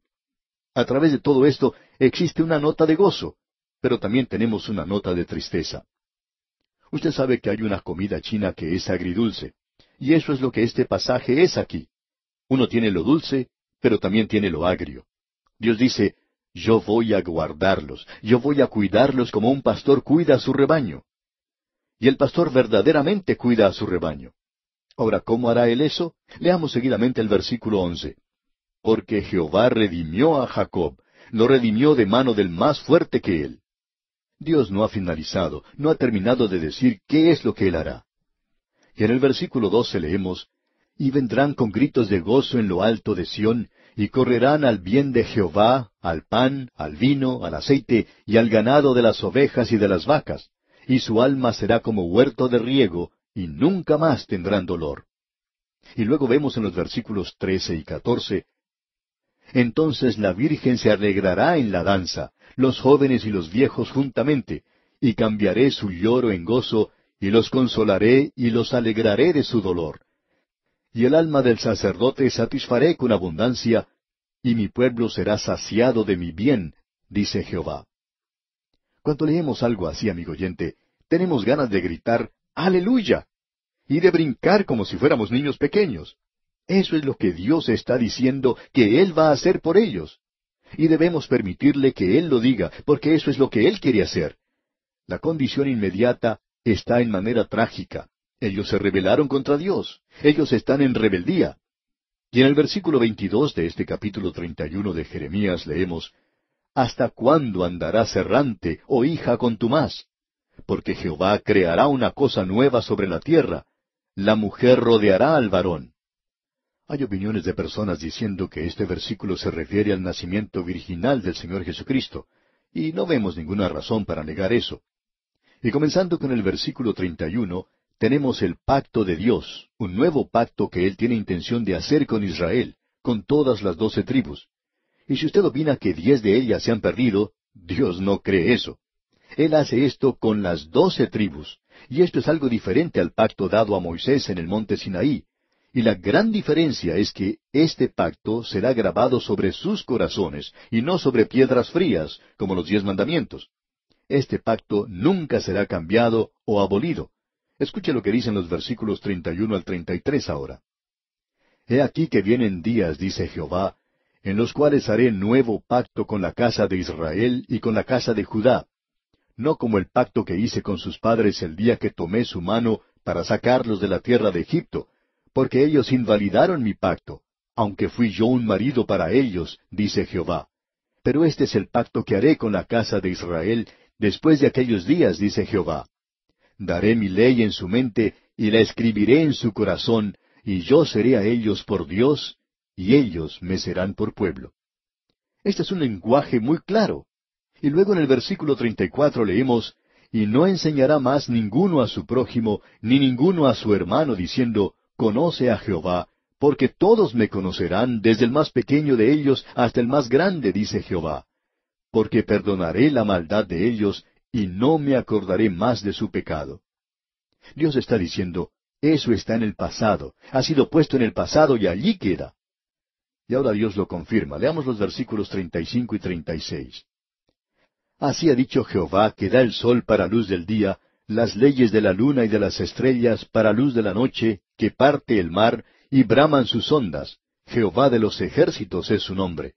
A través de todo esto existe una nota de gozo, pero también tenemos una nota de tristeza. Usted sabe que hay una comida china que es agridulce, y eso es lo que este pasaje es aquí. Uno tiene lo dulce, pero también tiene lo agrio. Dios dice, yo voy a guardarlos, yo voy a cuidarlos como un pastor cuida a su rebaño. Y el pastor verdaderamente cuida a su rebaño. Ahora, ¿cómo hará él eso? Leamos seguidamente el versículo 11. Porque Jehová redimió a Jacob, lo redimió de mano del más fuerte que él. Dios no ha finalizado, no ha terminado de decir qué es lo que Él hará. Y en el versículo 12 leemos, Y vendrán con gritos de gozo en lo alto de Sión, y correrán al bien de Jehová, al pan, al vino, al aceite, y al ganado de las ovejas y de las vacas, y su alma será como huerto de riego, y nunca más tendrán dolor. Y luego vemos en los versículos 13 y 14, Entonces la Virgen se alegrará en la danza, los jóvenes y los viejos juntamente, y cambiaré su lloro en gozo, y los consolaré y los alegraré de su dolor. Y el alma del sacerdote satisfaré con abundancia, y mi pueblo será saciado de mi bien, dice Jehová. Cuando leemos algo así, amigo oyente, tenemos ganas de gritar ¡Aleluya! Y de brincar como si fuéramos niños pequeños. Eso es lo que Dios está diciendo que Él va a hacer por ellos. Y debemos permitirle que Él lo diga, porque eso es lo que Él quiere hacer. La condición inmediata está en manera trágica. Ellos se rebelaron contra Dios. Ellos están en rebeldía. Y en el versículo 22 de este capítulo 31 de Jeremías leemos, ¿Hasta cuándo andarás errante, oh hija contumaz? Porque Jehová creará una cosa nueva sobre la tierra. La mujer rodeará al varón. Hay opiniones de personas diciendo que este versículo se refiere al nacimiento virginal del Señor Jesucristo, y no vemos ninguna razón para negar eso. Y comenzando con el versículo 31, tenemos el pacto de Dios, un nuevo pacto que Él tiene intención de hacer con Israel, con todas las 12 tribus. Y si usted opina que 10 de ellas se han perdido, Dios no cree eso. Él hace esto con las 12 tribus, y esto es algo diferente al pacto dado a Moisés en el monte Sinaí. Y la gran diferencia es que este pacto será grabado sobre sus corazones, y no sobre piedras frías, como los 10 mandamientos. Este pacto nunca será cambiado o abolido. Escuche lo que dicen los versículos 31 al 33 ahora. He aquí que vienen días, dice Jehová, en los cuales haré nuevo pacto con la casa de Israel y con la casa de Judá, no como el pacto que hice con sus padres el día que tomé su mano para sacarlos de la tierra de Egipto, porque ellos invalidaron mi pacto, aunque fui yo un marido para ellos, dice Jehová. Pero este es el pacto que haré con la casa de Israel después de aquellos días, dice Jehová. Daré mi ley en su mente y la escribiré en su corazón, y yo seré a ellos por Dios, y ellos me serán por pueblo. Este es un lenguaje muy claro. Y luego en el versículo 34 leemos, y no enseñará más ninguno a su prójimo, ni ninguno a su hermano, diciendo, conoce a Jehová, porque todos me conocerán, desde el más pequeño de ellos hasta el más grande, dice Jehová. Porque perdonaré la maldad de ellos, y no me acordaré más de su pecado. Dios está diciendo, eso está en el pasado, ha sido puesto en el pasado y allí queda. Y ahora Dios lo confirma. Leamos los versículos 35 y 36. Así ha dicho Jehová, que da el sol para luz del día, las leyes de la luna y de las estrellas para luz de la noche, que parte el mar, y braman sus ondas. Jehová de los ejércitos es su nombre.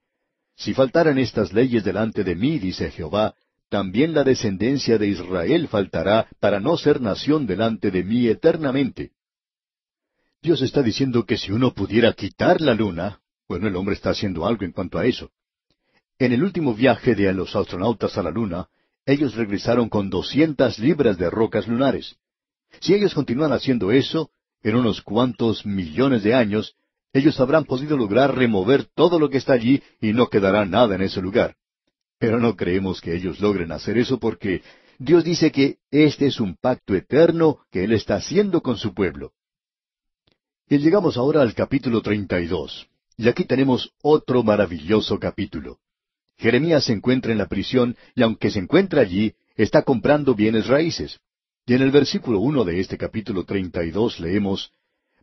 Si faltaran estas leyes delante de mí, dice Jehová, también la descendencia de Israel faltará para no ser nación delante de mí eternamente. Dios está diciendo que si uno pudiera quitar la luna, bueno, el hombre está haciendo algo en cuanto a eso. En el último viaje de los astronautas a la luna, ellos regresaron con 200 libras de rocas lunares. Si ellos continúan haciendo eso, en unos cuantos millones de años, ellos habrán podido lograr remover todo lo que está allí y no quedará nada en ese lugar. Pero no creemos que ellos logren hacer eso porque Dios dice que este es un pacto eterno que Él está haciendo con su pueblo. Y llegamos ahora al capítulo 32. Y aquí tenemos otro maravilloso capítulo. Jeremías se encuentra en la prisión y aunque se encuentra allí, está comprando bienes raíces. Y en el versículo 1 de este capítulo 32 leemos,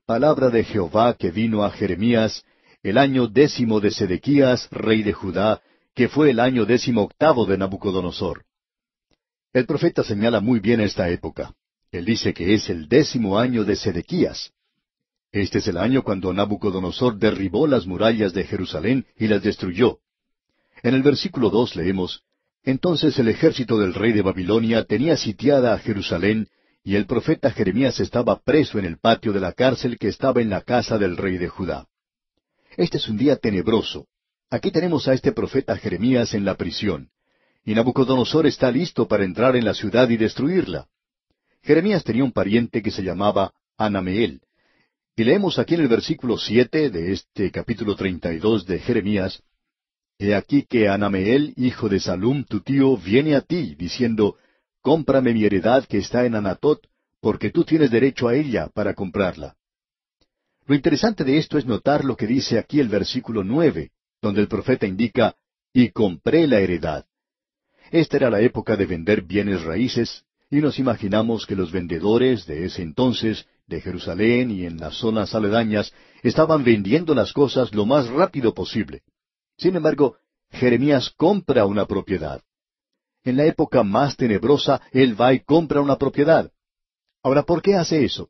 Palabra de Jehová que vino a Jeremías el año 10 de Sedequías, rey de Judá, que fue el año 18 de Nabucodonosor. El profeta señala muy bien esta época. Él dice que es el 10 año de Sedequías. Este es el año cuando Nabucodonosor derribó las murallas de Jerusalén y las destruyó. En el versículo 2 leemos, Entonces el ejército del rey de Babilonia tenía sitiada a Jerusalén, y el profeta Jeremías estaba preso en el patio de la cárcel que estaba en la casa del rey de Judá. Este es un día tenebroso. Aquí tenemos a este profeta Jeremías en la prisión, y Nabucodonosor está listo para entrar en la ciudad y destruirla. Jeremías tenía un pariente que se llamaba Anameel, y leemos aquí en el versículo 7 de este capítulo 32 de Jeremías, He aquí que Anameel, hijo de Salum, tu tío, viene a ti, diciendo, Cómprame mi heredad que está en Anatot, porque tú tienes derecho a ella para comprarla. Lo interesante de esto es notar lo que dice aquí el versículo 9, donde el profeta indica, y compré la heredad. Esta era la época de vender bienes raíces, y nos imaginamos que los vendedores de ese entonces, de Jerusalén y en las zonas aledañas, estaban vendiendo las cosas lo más rápido posible. Sin embargo, Jeremías compra una propiedad. En la época más tenebrosa, él va y compra una propiedad. Ahora, ¿por qué hace eso?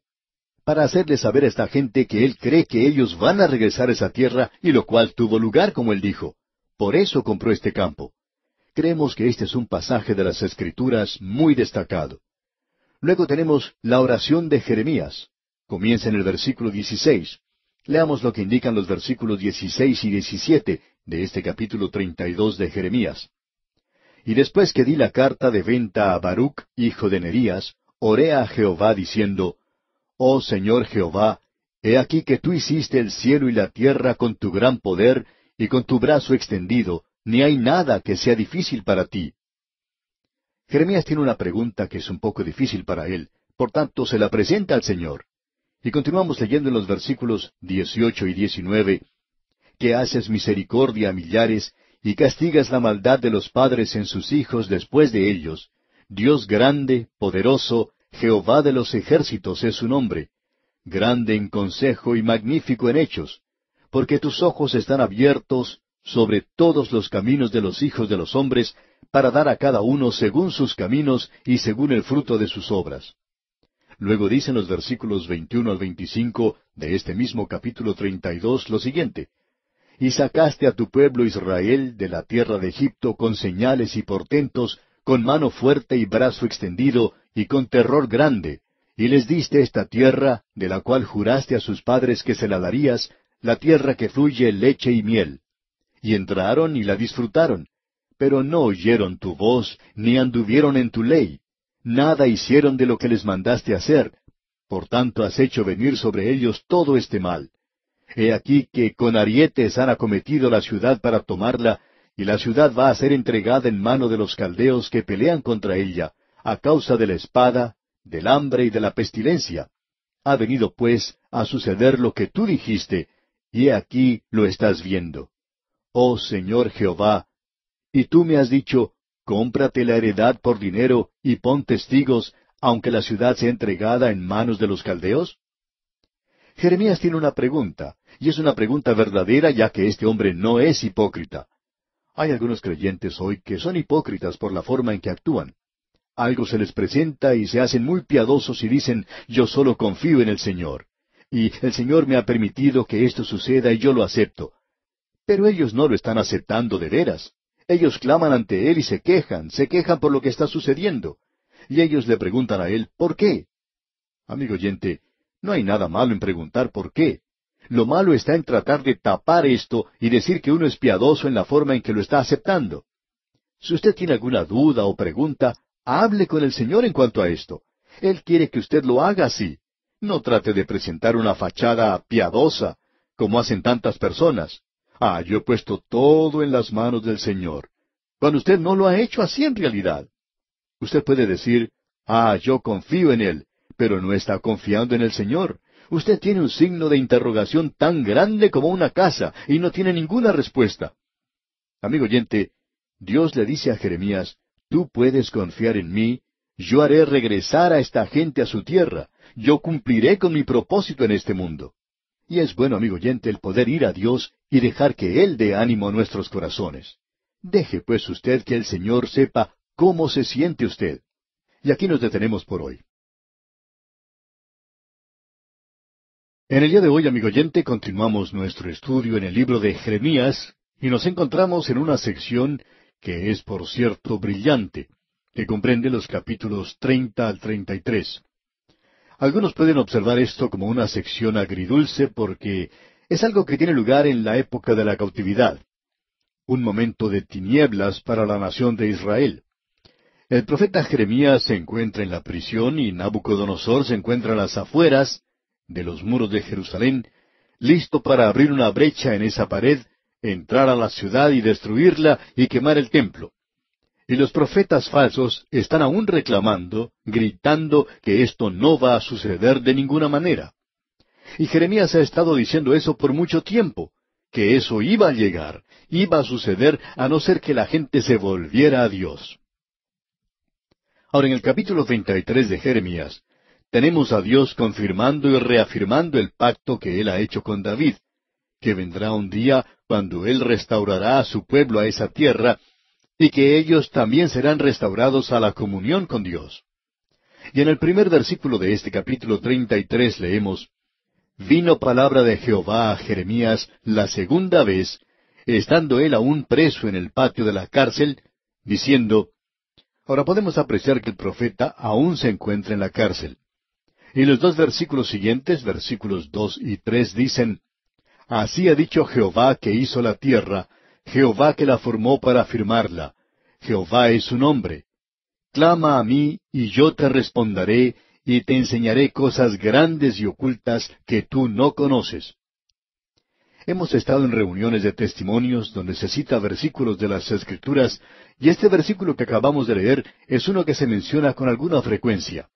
Para hacerle saber a esta gente que él cree que ellos van a regresar a esa tierra, y lo cual tuvo lugar, como él dijo. Por eso compró este campo. Creemos que este es un pasaje de las Escrituras muy destacado. Luego tenemos la oración de Jeremías. Comienza en el versículo 16. Leamos lo que indican los versículos 16 y 17 de este capítulo 32 de Jeremías. Y después que di la carta de venta a Baruch, hijo de Nerías, oré a Jehová diciendo, Oh Señor Jehová, he aquí que tú hiciste el cielo y la tierra con tu gran poder y con tu brazo extendido, ni hay nada que sea difícil para ti. Jeremías tiene una pregunta que es un poco difícil para él, Por tanto, se la presenta al Señor. Y continuamos leyendo en los versículos 18 y 19, que haces misericordia a millares, y castigas la maldad de los padres en sus hijos después de ellos. Dios grande, poderoso, Jehová de los ejércitos es su nombre. Grande en consejo y magnífico en hechos, porque tus ojos están abiertos sobre todos los caminos de los hijos de los hombres, para dar a cada uno según sus caminos y según el fruto de sus obras. Luego dicen los versículos 21 al 25 de este mismo capítulo 32 lo siguiente: Y sacaste a tu pueblo Israel de la tierra de Egipto con señales y portentos, con mano fuerte y brazo extendido, y con terror grande, y les diste esta tierra, de la cual juraste a sus padres que se la darías, la tierra que fluye leche y miel. Y entraron y la disfrutaron, pero no oyeron tu voz, ni anduvieron en tu ley. Nada hicieron de lo que les mandaste hacer. Por tanto has hecho venir sobre ellos todo este mal. He aquí que con arietes han acometido la ciudad para tomarla, y la ciudad va a ser entregada en mano de los caldeos que pelean contra ella, a causa de la espada, del hambre y de la pestilencia. Ha venido pues a suceder lo que tú dijiste, y he aquí lo estás viendo. Oh Señor Jehová, y tú me has dicho, cómprate la heredad por dinero y pon testigos, aunque la ciudad sea entregada en manos de los caldeos. Jeremías tiene una pregunta, y es una pregunta verdadera, ya que este hombre no es hipócrita. Hay algunos creyentes hoy que son hipócritas por la forma en que actúan. Algo se les presenta y se hacen muy piadosos y dicen, yo solo confío en el Señor. Y el Señor me ha permitido que esto suceda y yo lo acepto. Pero ellos no lo están aceptando de veras. Ellos claman ante Él y se quejan por lo que está sucediendo. Y ellos le preguntan a Él, ¿por qué? Amigo oyente, no hay nada malo en preguntar por qué. Lo malo está en tratar de tapar esto y decir que uno es piadoso en la forma en que lo está aceptando. Si usted tiene alguna duda o pregunta, hable con el Señor en cuanto a esto. Él quiere que usted lo haga así. No trate de presentar una fachada piadosa, como hacen tantas personas. Yo he puesto todo en las manos del Señor. Cuando usted no lo ha hecho así en realidad. Usted puede decir, yo confío en Él, pero no está confiando en el Señor. Usted tiene un signo de interrogación tan grande como una casa y no tiene ninguna respuesta. Amigo oyente, Dios le dice a Jeremías, tú puedes confiar en mí, yo haré regresar a esta gente a su tierra, yo cumpliré con mi propósito en este mundo. Y es bueno, amigo oyente, el poder ir a Dios y dejar que Él dé ánimo a nuestros corazones. Deje pues usted que el Señor sepa cómo se siente usted. Y aquí nos detenemos por hoy. En el día de hoy, amigo oyente, continuamos nuestro estudio en el libro de Jeremías y nos encontramos en una sección que es, por cierto, brillante, que comprende los capítulos 30 al 33. Algunos pueden observar esto como una sección agridulce porque es algo que tiene lugar en la época de la cautividad, un momento de tinieblas para la nación de Israel. El profeta Jeremías se encuentra en la prisión y Nabucodonosor se encuentra a las afueras de los muros de Jerusalén, listo para abrir una brecha en esa pared, entrar a la ciudad y destruirla y quemar el templo. Y los profetas falsos están aún reclamando, gritando que esto no va a suceder de ninguna manera. Y Jeremías ha estado diciendo eso por mucho tiempo, que eso iba a llegar, iba a suceder a no ser que la gente se volviera a Dios. Ahora, en el capítulo 33 de Jeremías, tenemos a Dios confirmando y reafirmando el pacto que Él ha hecho con David, que vendrá un día cuando Él restaurará a su pueblo a esa tierra, y que ellos también serán restaurados a la comunión con Dios. Y en el primer versículo de este capítulo 33 leemos, Vino palabra de Jehová a Jeremías la segunda vez, estando él aún preso en el patio de la cárcel, diciendo, ahora podemos apreciar que el profeta aún se encuentra en la cárcel. Y los dos versículos siguientes, versículos 2 y 3, dicen, Así ha dicho Jehová que hizo la tierra, Jehová que la formó para afirmarla. Jehová es su nombre. Clama a mí, y yo te responderé, y te enseñaré cosas grandes y ocultas que tú no conoces. Hemos estado en reuniones de testimonios donde se cita versículos de las Escrituras, y este versículo que acabamos de leer es uno que se menciona con alguna frecuencia.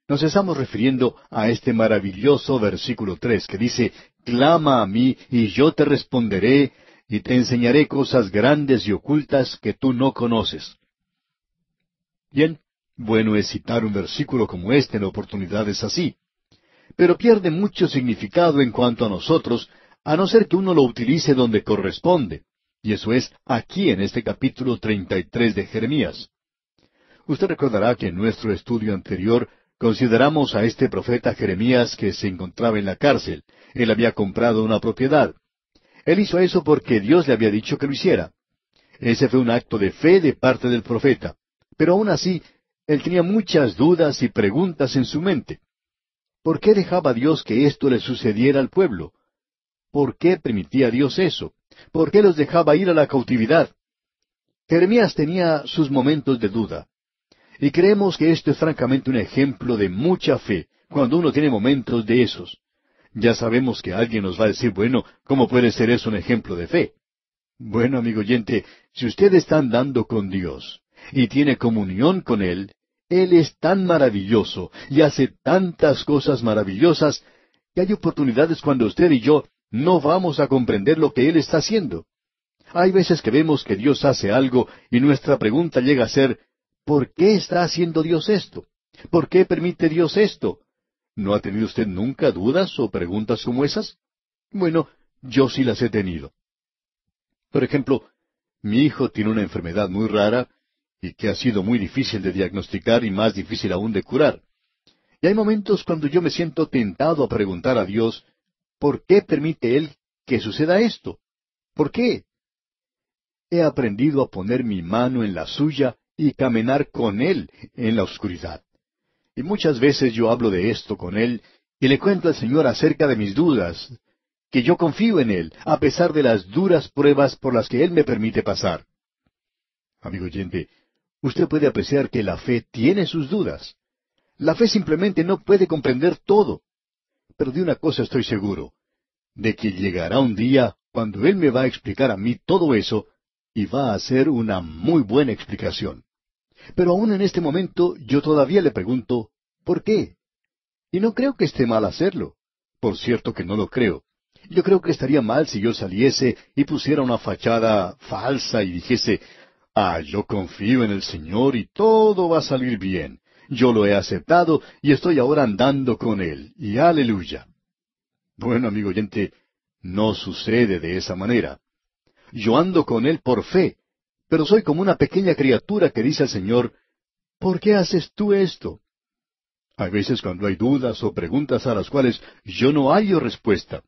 Nos estamos refiriendo a este maravilloso versículo 3 que dice, clama a mí y yo te responderé y te enseñaré cosas grandes y ocultas que tú no conoces. Bien, bueno es citar un versículo como este en oportunidades así, pero pierde mucho significado en cuanto a nosotros, a no ser que uno lo utilice donde corresponde, y eso es aquí en este capítulo 33 de Jeremías. Usted recordará que en nuestro estudio anterior consideramos a este profeta Jeremías que se encontraba en la cárcel. Él había comprado una propiedad. Él hizo eso porque Dios le había dicho que lo hiciera. Ese fue un acto de fe de parte del profeta. Pero aún así, él tenía muchas dudas y preguntas en su mente. ¿Por qué dejaba Dios que esto le sucediera al pueblo? ¿Por qué permitía Dios eso? ¿Por qué los dejaba ir a la cautividad? Jeremías tenía sus momentos de duda. Y creemos que esto es francamente un ejemplo de mucha fe, cuando uno tiene momentos de esos. Ya sabemos que alguien nos va a decir, bueno, ¿cómo puede ser eso un ejemplo de fe? Bueno, amigo oyente, si usted está andando con Dios y tiene comunión con Él, Él es tan maravilloso y hace tantas cosas maravillosas que hay oportunidades cuando usted y yo no vamos a comprender lo que Él está haciendo. Hay veces que vemos que Dios hace algo y nuestra pregunta llega a ser, ¿por qué está haciendo Dios esto? ¿Por qué permite Dios esto? ¿No ha tenido usted nunca dudas o preguntas como esas? Bueno, yo sí las he tenido. Por ejemplo, mi hijo tiene una enfermedad muy rara y que ha sido muy difícil de diagnosticar y más difícil aún de curar. Y hay momentos cuando yo me siento tentado a preguntar a Dios, ¿por qué permite Él que suceda esto? ¿Por qué? He aprendido a poner mi mano en la suya y caminar con Él en la oscuridad. Y muchas veces yo hablo de esto con Él y le cuento al Señor acerca de mis dudas, que yo confío en Él, a pesar de las duras pruebas por las que Él me permite pasar. Amigo oyente, usted puede apreciar que la fe tiene sus dudas. La fe simplemente no puede comprender todo. Pero de una cosa estoy seguro, de que llegará un día cuando Él me va a explicar a mí todo eso, y va a ser una muy buena explicación. Pero aún en este momento yo todavía le pregunto, ¿por qué? Y no creo que esté mal hacerlo. Por cierto que no lo creo. Yo creo que estaría mal si yo saliese y pusiera una fachada falsa y dijese, yo confío en el Señor y todo va a salir bien. Yo lo he aceptado y estoy ahora andando con Él. Y aleluya. Bueno, amigo oyente, no sucede de esa manera. Yo ando con Él por fe, pero soy como una pequeña criatura que dice al Señor, ¿por qué haces tú esto? Hay veces cuando hay dudas o preguntas a las cuales yo no hallo respuesta.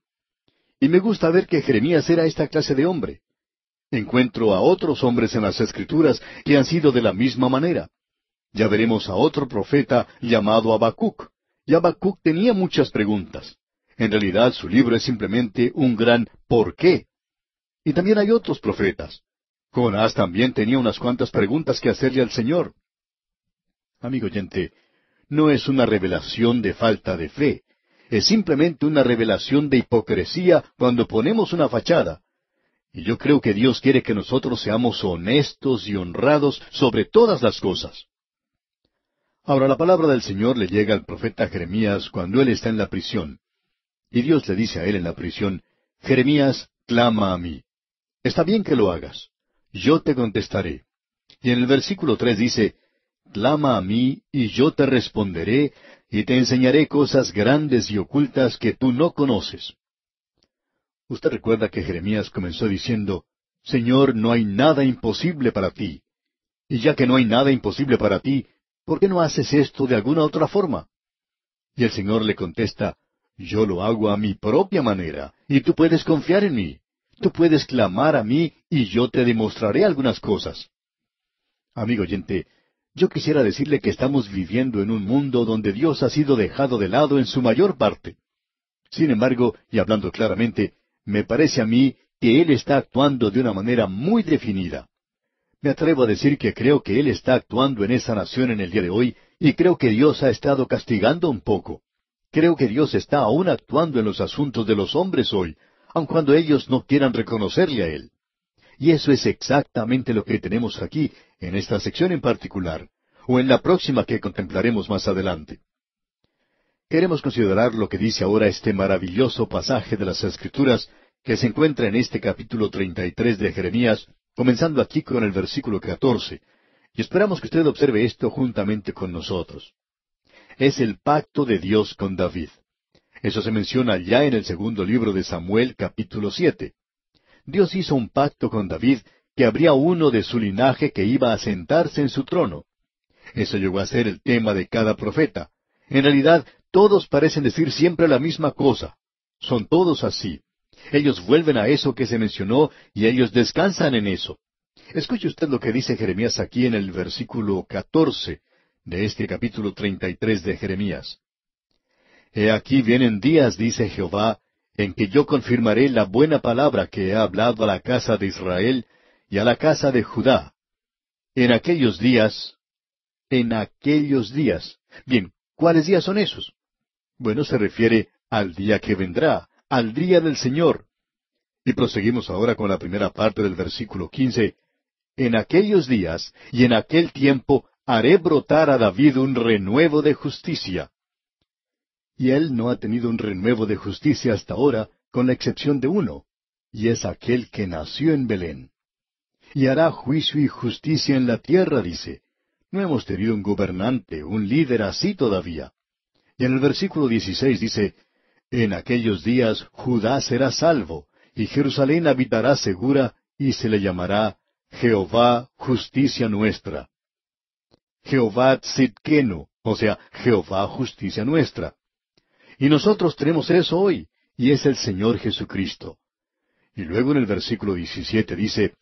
Y me gusta ver que Jeremías era esta clase de hombre. Encuentro a otros hombres en las Escrituras que han sido de la misma manera. Ya veremos a otro profeta llamado Habacuc. Y Habacuc tenía muchas preguntas. En realidad su libro es simplemente un gran ¿por qué? Y también hay otros profetas. Jonás también tenía unas cuantas preguntas que hacerle al Señor. Amigo oyente, no es una revelación de falta de fe. Es simplemente una revelación de hipocresía cuando ponemos una fachada. Y yo creo que Dios quiere que nosotros seamos honestos y honrados sobre todas las cosas. Ahora la palabra del Señor le llega al profeta Jeremías cuando él está en la prisión. Y Dios le dice a él en la prisión, Jeremías, clama a mí. Está bien que lo hagas. Yo te contestaré. Y en el versículo 3 dice, clama a mí y yo te responderé y te enseñaré cosas grandes y ocultas que tú no conoces. Usted recuerda que Jeremías comenzó diciendo, Señor, no hay nada imposible para ti. Y ya que no hay nada imposible para ti, ¿por qué no haces esto de alguna otra forma? Y el Señor le contesta, yo lo hago a mi propia manera, y tú puedes confiar en mí. Tú puedes clamar a mí, y yo te demostraré algunas cosas. Amigo oyente, yo quisiera decirle que estamos viviendo en un mundo donde Dios ha sido dejado de lado en su mayor parte. Sin embargo, y hablando claramente, me parece a mí que Él está actuando de una manera muy definida. Me atrevo a decir que creo que Él está actuando en esa nación en el día de hoy, y creo que Dios ha estado castigando un poco. Creo que Dios está aún actuando en los asuntos de los hombres hoy, aun cuando ellos no quieran reconocerle a Él. Y eso es exactamente lo que tenemos aquí, en esta sección en particular, o en la próxima que contemplaremos más adelante. Queremos considerar lo que dice ahora este maravilloso pasaje de las Escrituras que se encuentra en este capítulo 33 de Jeremías, comenzando aquí con el versículo 14. Y esperamos que usted observe esto juntamente con nosotros. Es el pacto de Dios con David. Eso se menciona ya en el segundo libro de Samuel, capítulo 7. Dios hizo un pacto con David que habría uno de su linaje que iba a sentarse en su trono. Eso llegó a ser el tema de cada profeta. En realidad, todos parecen decir siempre la misma cosa. Son todos así. Ellos vuelven a eso que se mencionó y ellos descansan en eso. Escuche usted lo que dice Jeremías aquí en el versículo 14 de este capítulo 33 de Jeremías. He aquí vienen días, dice Jehová, en que yo confirmaré la buena palabra que he hablado a la casa de Israel y a la casa de Judá. En aquellos días. Bien, ¿cuáles días son esos? Bueno, se refiere al día que vendrá, al día del Señor. Y proseguimos ahora con la primera parte del versículo 15. En aquellos días y en aquel tiempo haré brotar a David un renuevo de justicia. Y él no ha tenido un renuevo de justicia hasta ahora, con la excepción de uno, y es aquel que nació en Belén. Y hará juicio y justicia en la tierra, dice. No hemos tenido un gobernante, un líder así todavía. Y en el versículo 16 dice, en aquellos días Judá será salvo, y Jerusalén habitará segura, y se le llamará Jehová justicia nuestra. Jehová Tzidkenu, o sea, Jehová justicia nuestra. Y nosotros tenemos eso hoy, y es el Señor Jesucristo. Y luego en el versículo 17 dice,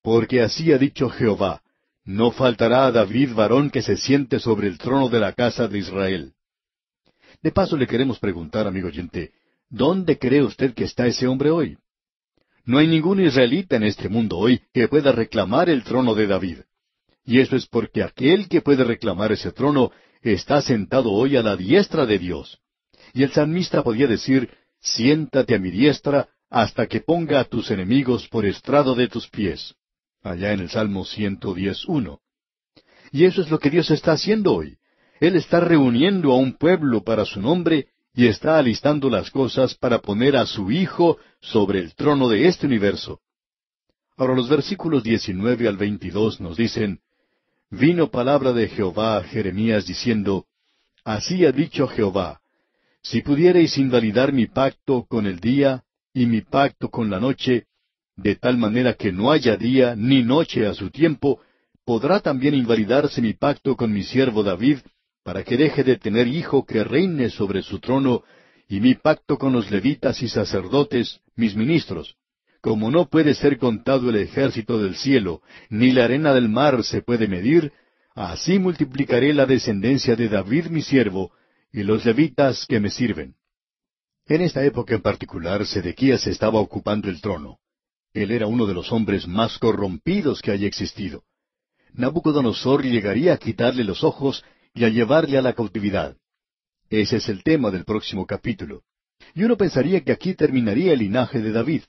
porque así ha dicho Jehová, no faltará a David varón que se siente sobre el trono de la casa de Israel. De paso le queremos preguntar, amigo oyente, ¿dónde cree usted que está ese hombre hoy? No hay ningún israelita en este mundo hoy que pueda reclamar el trono de David. Y eso es porque aquel que puede reclamar ese trono está sentado hoy a la diestra de Dios. Y el salmista podía decir, siéntate a mi diestra hasta que ponga a tus enemigos por estrado de tus pies. Allá en el Salmo 110:1. Y eso es lo que Dios está haciendo hoy. Él está reuniendo a un pueblo para su nombre y está alistando las cosas para poner a su Hijo sobre el trono de este universo. Ahora los versículos 19 al 22 nos dicen, vino palabra de Jehová a Jeremías diciendo, así ha dicho Jehová, si pudiereis invalidar mi pacto con el día y mi pacto con la noche, de tal manera que no haya día ni noche a su tiempo, podrá también invalidarse mi pacto con mi siervo David, para que deje de tener hijo que reine sobre su trono, y mi pacto con los levitas y sacerdotes, mis ministros. Como no puede ser contado el ejército del cielo, ni la arena del mar se puede medir, así multiplicaré la descendencia de David mi siervo, y los levitas que me sirven. En esta época en particular, Sedequías estaba ocupando el trono. Él era uno de los hombres más corrompidos que haya existido. Nabucodonosor llegaría a quitarle los ojos y a llevarle a la cautividad. Ese es el tema del próximo capítulo. Y uno pensaría que aquí terminaría el linaje de David.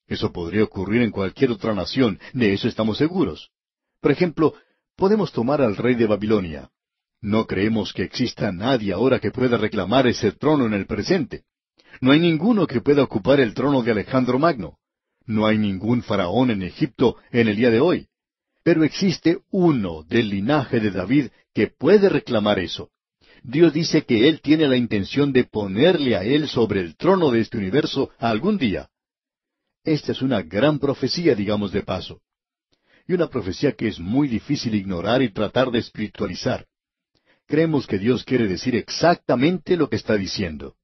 Eso podría ocurrir en cualquier otra nación, de eso estamos seguros. Por ejemplo, podemos tomar al rey de Babilonia. No creemos que exista nadie ahora que pueda reclamar ese trono en el presente. No hay ninguno que pueda ocupar el trono de Alejandro Magno. No hay ningún faraón en Egipto en el día de hoy. Pero existe uno del linaje de David que puede reclamar eso. Dios dice que Él tiene la intención de ponerle a Él sobre el trono de este universo algún día. Esta es una gran profecía, digamos de paso. Y una profecía que es muy difícil ignorar y tratar de espiritualizar. Creemos que Dios quiere decir exactamente lo que está diciendo.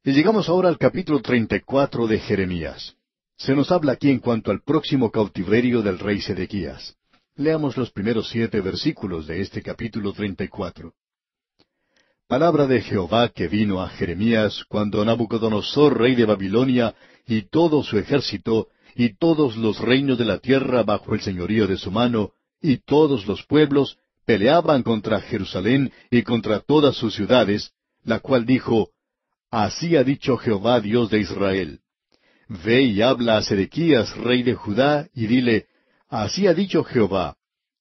Y llegamos ahora al capítulo 34 de Jeremías. Se nos habla aquí en cuanto al próximo cautiverio del rey Sedequías. Leamos los primeros 7 versículos de este capítulo 34. Palabra de Jehová que vino a Jeremías cuando Nabucodonosor, rey de Babilonia, y todo su ejército, y todos los reinos de la tierra bajo el señorío de su mano, y todos los pueblos, peleaban contra Jerusalén y contra todas sus ciudades, la cual dijo, así ha dicho Jehová Dios de Israel. Ve y habla a Sedequías, rey de Judá, y dile, así ha dicho Jehová,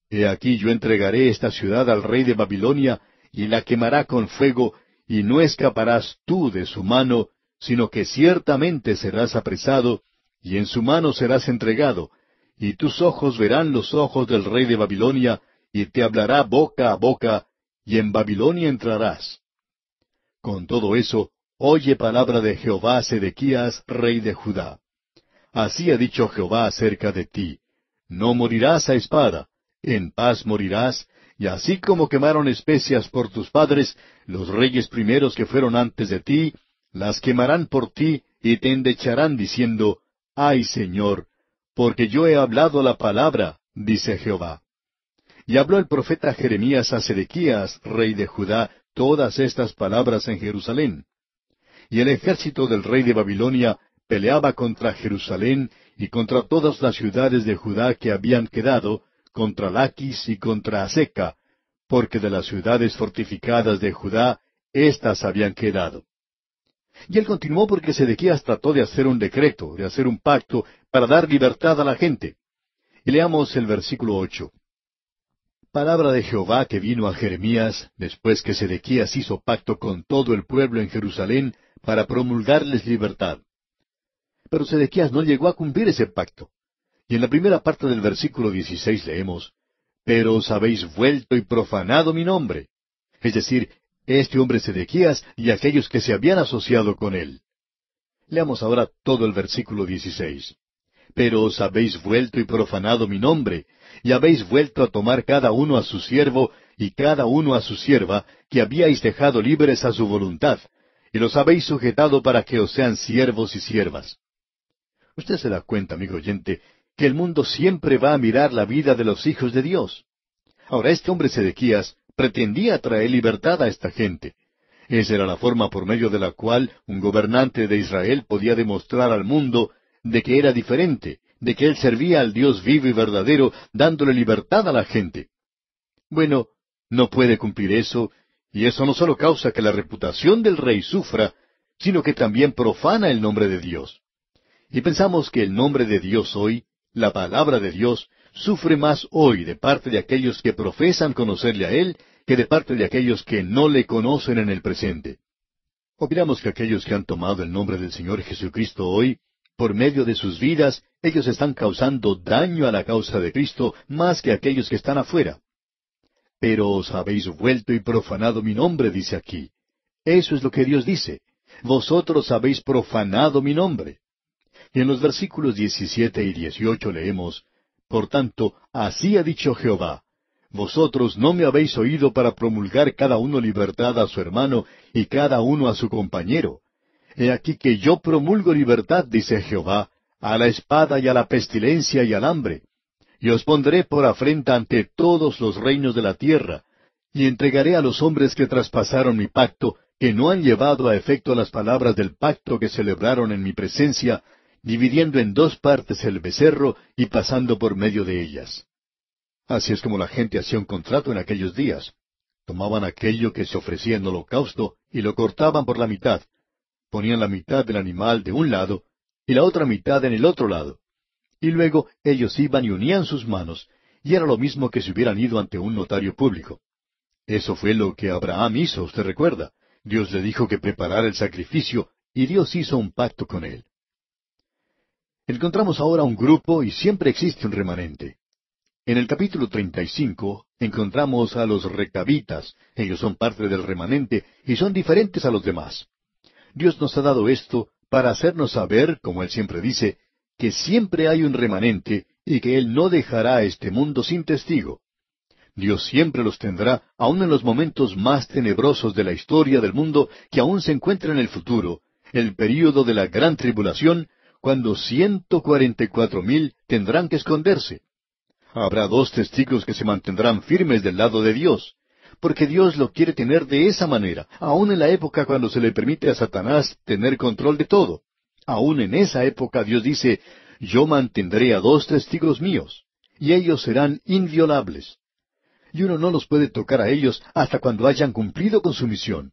he aquí yo entregaré esta ciudad al rey de Babilonia, y la quemará con fuego, y no escaparás tú de su mano, sino que ciertamente serás apresado, y en su mano serás entregado, y tus ojos verán los ojos del rey de Babilonia, y te hablará boca a boca, y en Babilonia entrarás. Con todo eso, oye palabra de Jehová a Sedequías, rey de Judá. Así ha dicho Jehová acerca de ti: no morirás a espada, en paz morirás, y así como quemaron especias por tus padres, los reyes primeros que fueron antes de ti, las quemarán por ti, y te endecharán diciendo: Ay, Señor, porque yo he hablado la palabra, dice Jehová. Y habló el profeta Jeremías a Sedequías, rey de Judá, todas estas palabras en Jerusalén. Y el ejército del rey de Babilonia peleaba contra Jerusalén y contra todas las ciudades de Judá que habían quedado, contra Laquis y contra Aseca, porque de las ciudades fortificadas de Judá, éstas habían quedado. Y él continuó porque Sedequías trató de hacer un decreto, de hacer un pacto, para dar libertad a la gente. Y leamos el versículo 8. Palabra de Jehová que vino a Jeremías, después que Sedequías hizo pacto con todo el pueblo en Jerusalén, para promulgarles libertad. Pero Sedequías no llegó a cumplir ese pacto. Y en la primera parte del versículo 16 leemos: Pero os habéis vuelto y profanado mi nombre. Es decir, este hombre Sedequías y aquellos que se habían asociado con él. Leamos ahora todo el versículo 16. Pero os habéis vuelto y profanado mi nombre, y habéis vuelto a tomar cada uno a su siervo y cada uno a su sierva, que habíais dejado libres a su voluntad, y los habéis sujetado para que os sean siervos y siervas. Usted se da cuenta, amigo oyente, que el mundo siempre va a mirar la vida de los hijos de Dios. Ahora, este hombre Sedequías pretendía traer libertad a esta gente. Esa era la forma por medio de la cual un gobernante de Israel podía demostrar al mundo de que era diferente, de que él servía al Dios vivo y verdadero, dándole libertad a la gente. Bueno, no puede cumplir eso, y eso no solo causa que la reputación del rey sufra, sino que también profana el nombre de Dios. Y pensamos que el nombre de Dios hoy, la palabra de Dios, sufre más hoy de parte de aquellos que profesan conocerle a Él que de parte de aquellos que no le conocen en el presente. Opinamos que aquellos que han tomado el nombre del Señor Jesucristo hoy, por medio de sus vidas, ellos están causando daño a la causa de Cristo más que aquellos que están afuera. Pero os habéis vuelto y profanado mi nombre, dice aquí. Eso es lo que Dios dice. Vosotros habéis profanado mi nombre. Y en los versículos 17 y 18 leemos: Por tanto, así ha dicho Jehová: Vosotros no me habéis oído para promulgar cada uno libertad a su hermano y cada uno a su compañero. He aquí que yo promulgo libertad, dice Jehová, a la espada y a la pestilencia y al hambre. Y os pondré por afrenta ante todos los reinos de la tierra, y entregaré a los hombres que traspasaron mi pacto, que no han llevado a efecto las palabras del pacto que celebraron en mi presencia, dividiendo en dos partes el becerro y pasando por medio de ellas. Así es como la gente hacía un contrato en aquellos días. Tomaban aquello que se ofrecía en holocausto y lo cortaban por la mitad. Ponían la mitad del animal de un lado y la otra mitad en el otro lado. Y luego ellos iban y unían sus manos, y era lo mismo que si hubieran ido ante un notario público. Eso fue lo que Abraham hizo, usted recuerda. Dios le dijo que preparara el sacrificio, y Dios hizo un pacto con él. Encontramos ahora un grupo y siempre existe un remanente. En el capítulo 35 encontramos a los recabitas. Ellos son parte del remanente y son diferentes a los demás. Dios nos ha dado esto para hacernos saber, como Él siempre dice, que siempre hay un remanente y que Él no dejará a este mundo sin testigo. Dios siempre los tendrá, aun en los momentos más tenebrosos de la historia del mundo que aún se encuentra en el futuro, el período de la gran tribulación, cuando 144,000 tendrán que esconderse. Habrá 2 testigos que se mantendrán firmes del lado de Dios, porque Dios lo quiere tener de esa manera, aun en la época cuando se le permite a Satanás tener control de todo. Aun en esa época Dios dice: yo mantendré a 2 testigos míos, y ellos serán inviolables. Y uno no los puede tocar a ellos hasta cuando hayan cumplido con su misión.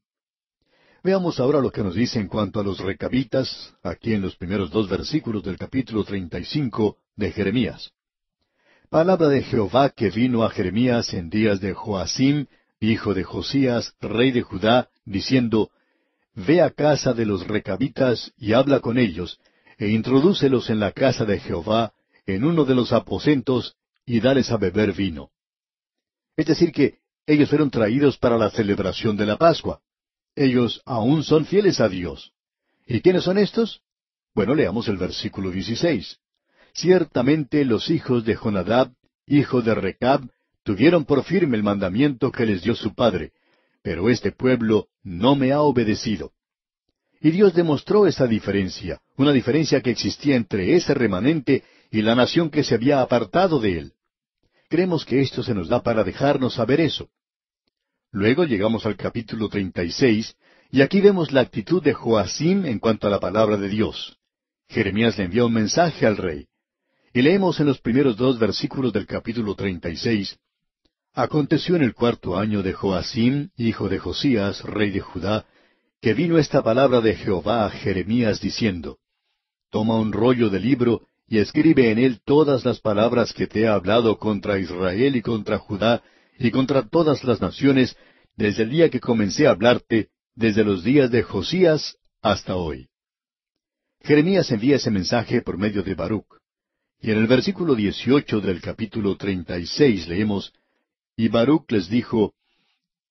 Veamos ahora lo que nos dice en cuanto a los recabitas, aquí en los primeros 2 versículos del capítulo 35 de Jeremías. Palabra de Jehová que vino a Jeremías en días de Joacim, hijo de Josías, rey de Judá, diciendo, Ve a casa de los recabitas y habla con ellos, e introdúcelos en la casa de Jehová, en uno de los aposentos, y dales a beber vino. Es decir que ellos fueron traídos para la celebración de la Pascua. Ellos aún son fieles a Dios. ¿Y quiénes son estos? Bueno, leamos el versículo 16. Ciertamente los hijos de Jonadab, hijo de Recab, tuvieron por firme el mandamiento que les dio su padre, pero este pueblo no me ha obedecido. Y Dios demostró esa diferencia, una diferencia que existía entre ese remanente y la nación que se había apartado de él. Creemos que esto se nos da para dejarnos saber eso. Luego llegamos al capítulo 36, y aquí vemos la actitud de Joacim en cuanto a la palabra de Dios. Jeremías le envió un mensaje al rey. Y leemos en los primeros 2 versículos del capítulo 36, Aconteció en el 4º año de Joacim, hijo de Josías, rey de Judá, que vino esta palabra de Jehová a Jeremías diciendo, Toma un rollo de libro y escribe en él todas las palabras que te he hablado contra Israel y contra Judá y contra todas las naciones, desde el día que comencé a hablarte, desde los días de Josías hasta hoy. Jeremías envía ese mensaje por medio de Baruc. Y en el versículo 18 del capítulo 36 leemos, Y Baruc les dijo,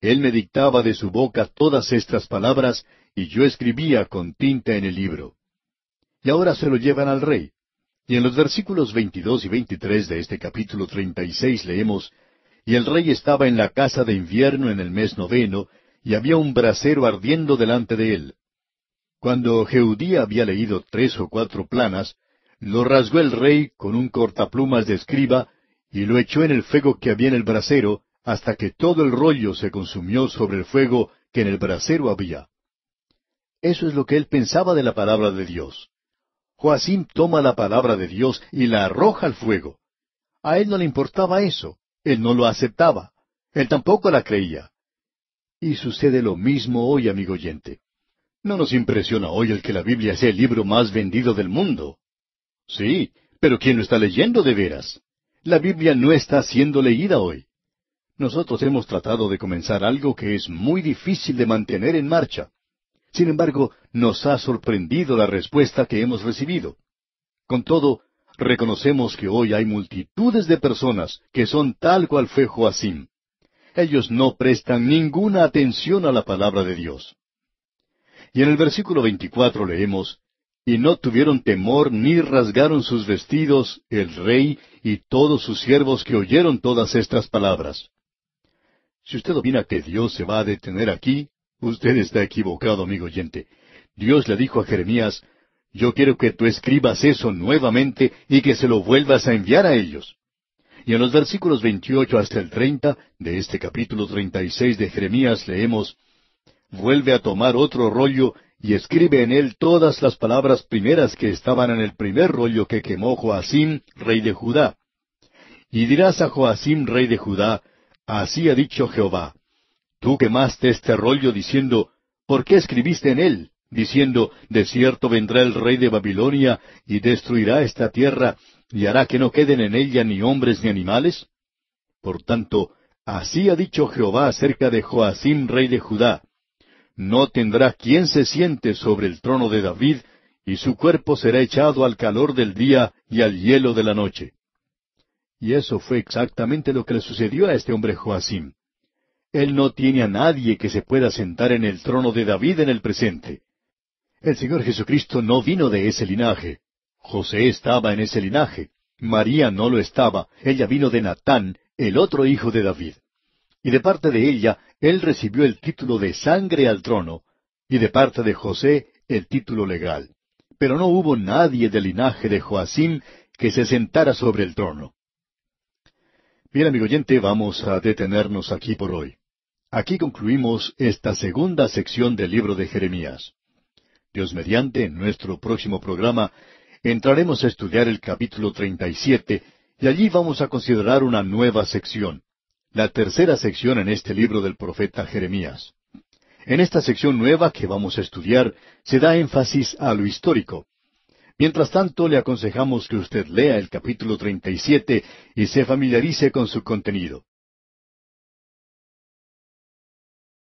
Él me dictaba de su boca todas estas palabras, y yo escribía con tinta en el libro. Y ahora se lo llevan al rey. Y en los versículos 22 y 23 de este capítulo 36 leemos, Y el rey estaba en la casa de invierno en el mes 9, y había un brasero ardiendo delante de él. Cuando Jehudí había leído 3 o 4 planas, lo rasgó el rey con un cortaplumas de escriba, y lo echó en el fuego que había en el brasero, hasta que todo el rollo se consumió sobre el fuego que en el brasero había. Eso es lo que él pensaba de la palabra de Dios. Joacim toma la palabra de Dios y la arroja al fuego. A él no le importaba eso. Él no lo aceptaba. Él tampoco la creía. Y sucede lo mismo hoy, amigo oyente. No nos impresiona hoy el que la Biblia sea el libro más vendido del mundo. Sí, pero ¿quién lo está leyendo de veras? La Biblia no está siendo leída hoy. Nosotros hemos tratado de comenzar algo que es muy difícil de mantener en marcha. Sin embargo, nos ha sorprendido la respuesta que hemos recibido. Con todo, reconocemos que hoy hay multitudes de personas que son tal cual fue Joacim. Ellos no prestan ninguna atención a la palabra de Dios. Y en el versículo 24 leemos, Y no tuvieron temor ni rasgaron sus vestidos el rey y todos sus siervos que oyeron todas estas palabras. Si usted opina que Dios se va a detener aquí, usted está equivocado, amigo oyente. Dios le dijo a Jeremías, Yo quiero que tú escribas eso nuevamente y que se lo vuelvas a enviar a ellos. Y en los versículos 28 hasta el 30 de este capítulo 36 de Jeremías leemos, Vuelve a tomar otro rollo y escribe en él todas las palabras primeras que estaban en el primer rollo que quemó Joacim, rey de Judá. Y dirás a Joacim, rey de Judá, Así ha dicho Jehová, Tú quemaste este rollo diciendo, ¿por qué escribiste en él? Diciendo, De cierto vendrá el rey de Babilonia y destruirá esta tierra, y hará que no queden en ella ni hombres ni animales. Por tanto, así ha dicho Jehová acerca de Joacim, rey de Judá, No tendrá quien se siente sobre el trono de David, y su cuerpo será echado al calor del día y al hielo de la noche. Y eso fue exactamente lo que le sucedió a este hombre Joacim. Él no tiene a nadie que se pueda sentar en el trono de David en el presente. El Señor Jesucristo no vino de ese linaje. José estaba en ese linaje. María no lo estaba. Ella vino de Natán, el otro hijo de David. Y de parte de ella, él recibió el título de sangre al trono, y de parte de José, el título legal. Pero no hubo nadie del linaje de Joacim que se sentara sobre el trono. Bien, amigo oyente, vamos a detenernos aquí por hoy. Aquí concluimos esta segunda sección del libro de Jeremías. Dios mediante, en nuestro próximo programa, entraremos a estudiar el capítulo 37, y allí vamos a considerar una nueva sección, la tercera sección en este libro del profeta Jeremías. En esta sección nueva que vamos a estudiar, se da énfasis a lo histórico. Mientras tanto, le aconsejamos que usted lea el capítulo 37 y se familiarice con su contenido.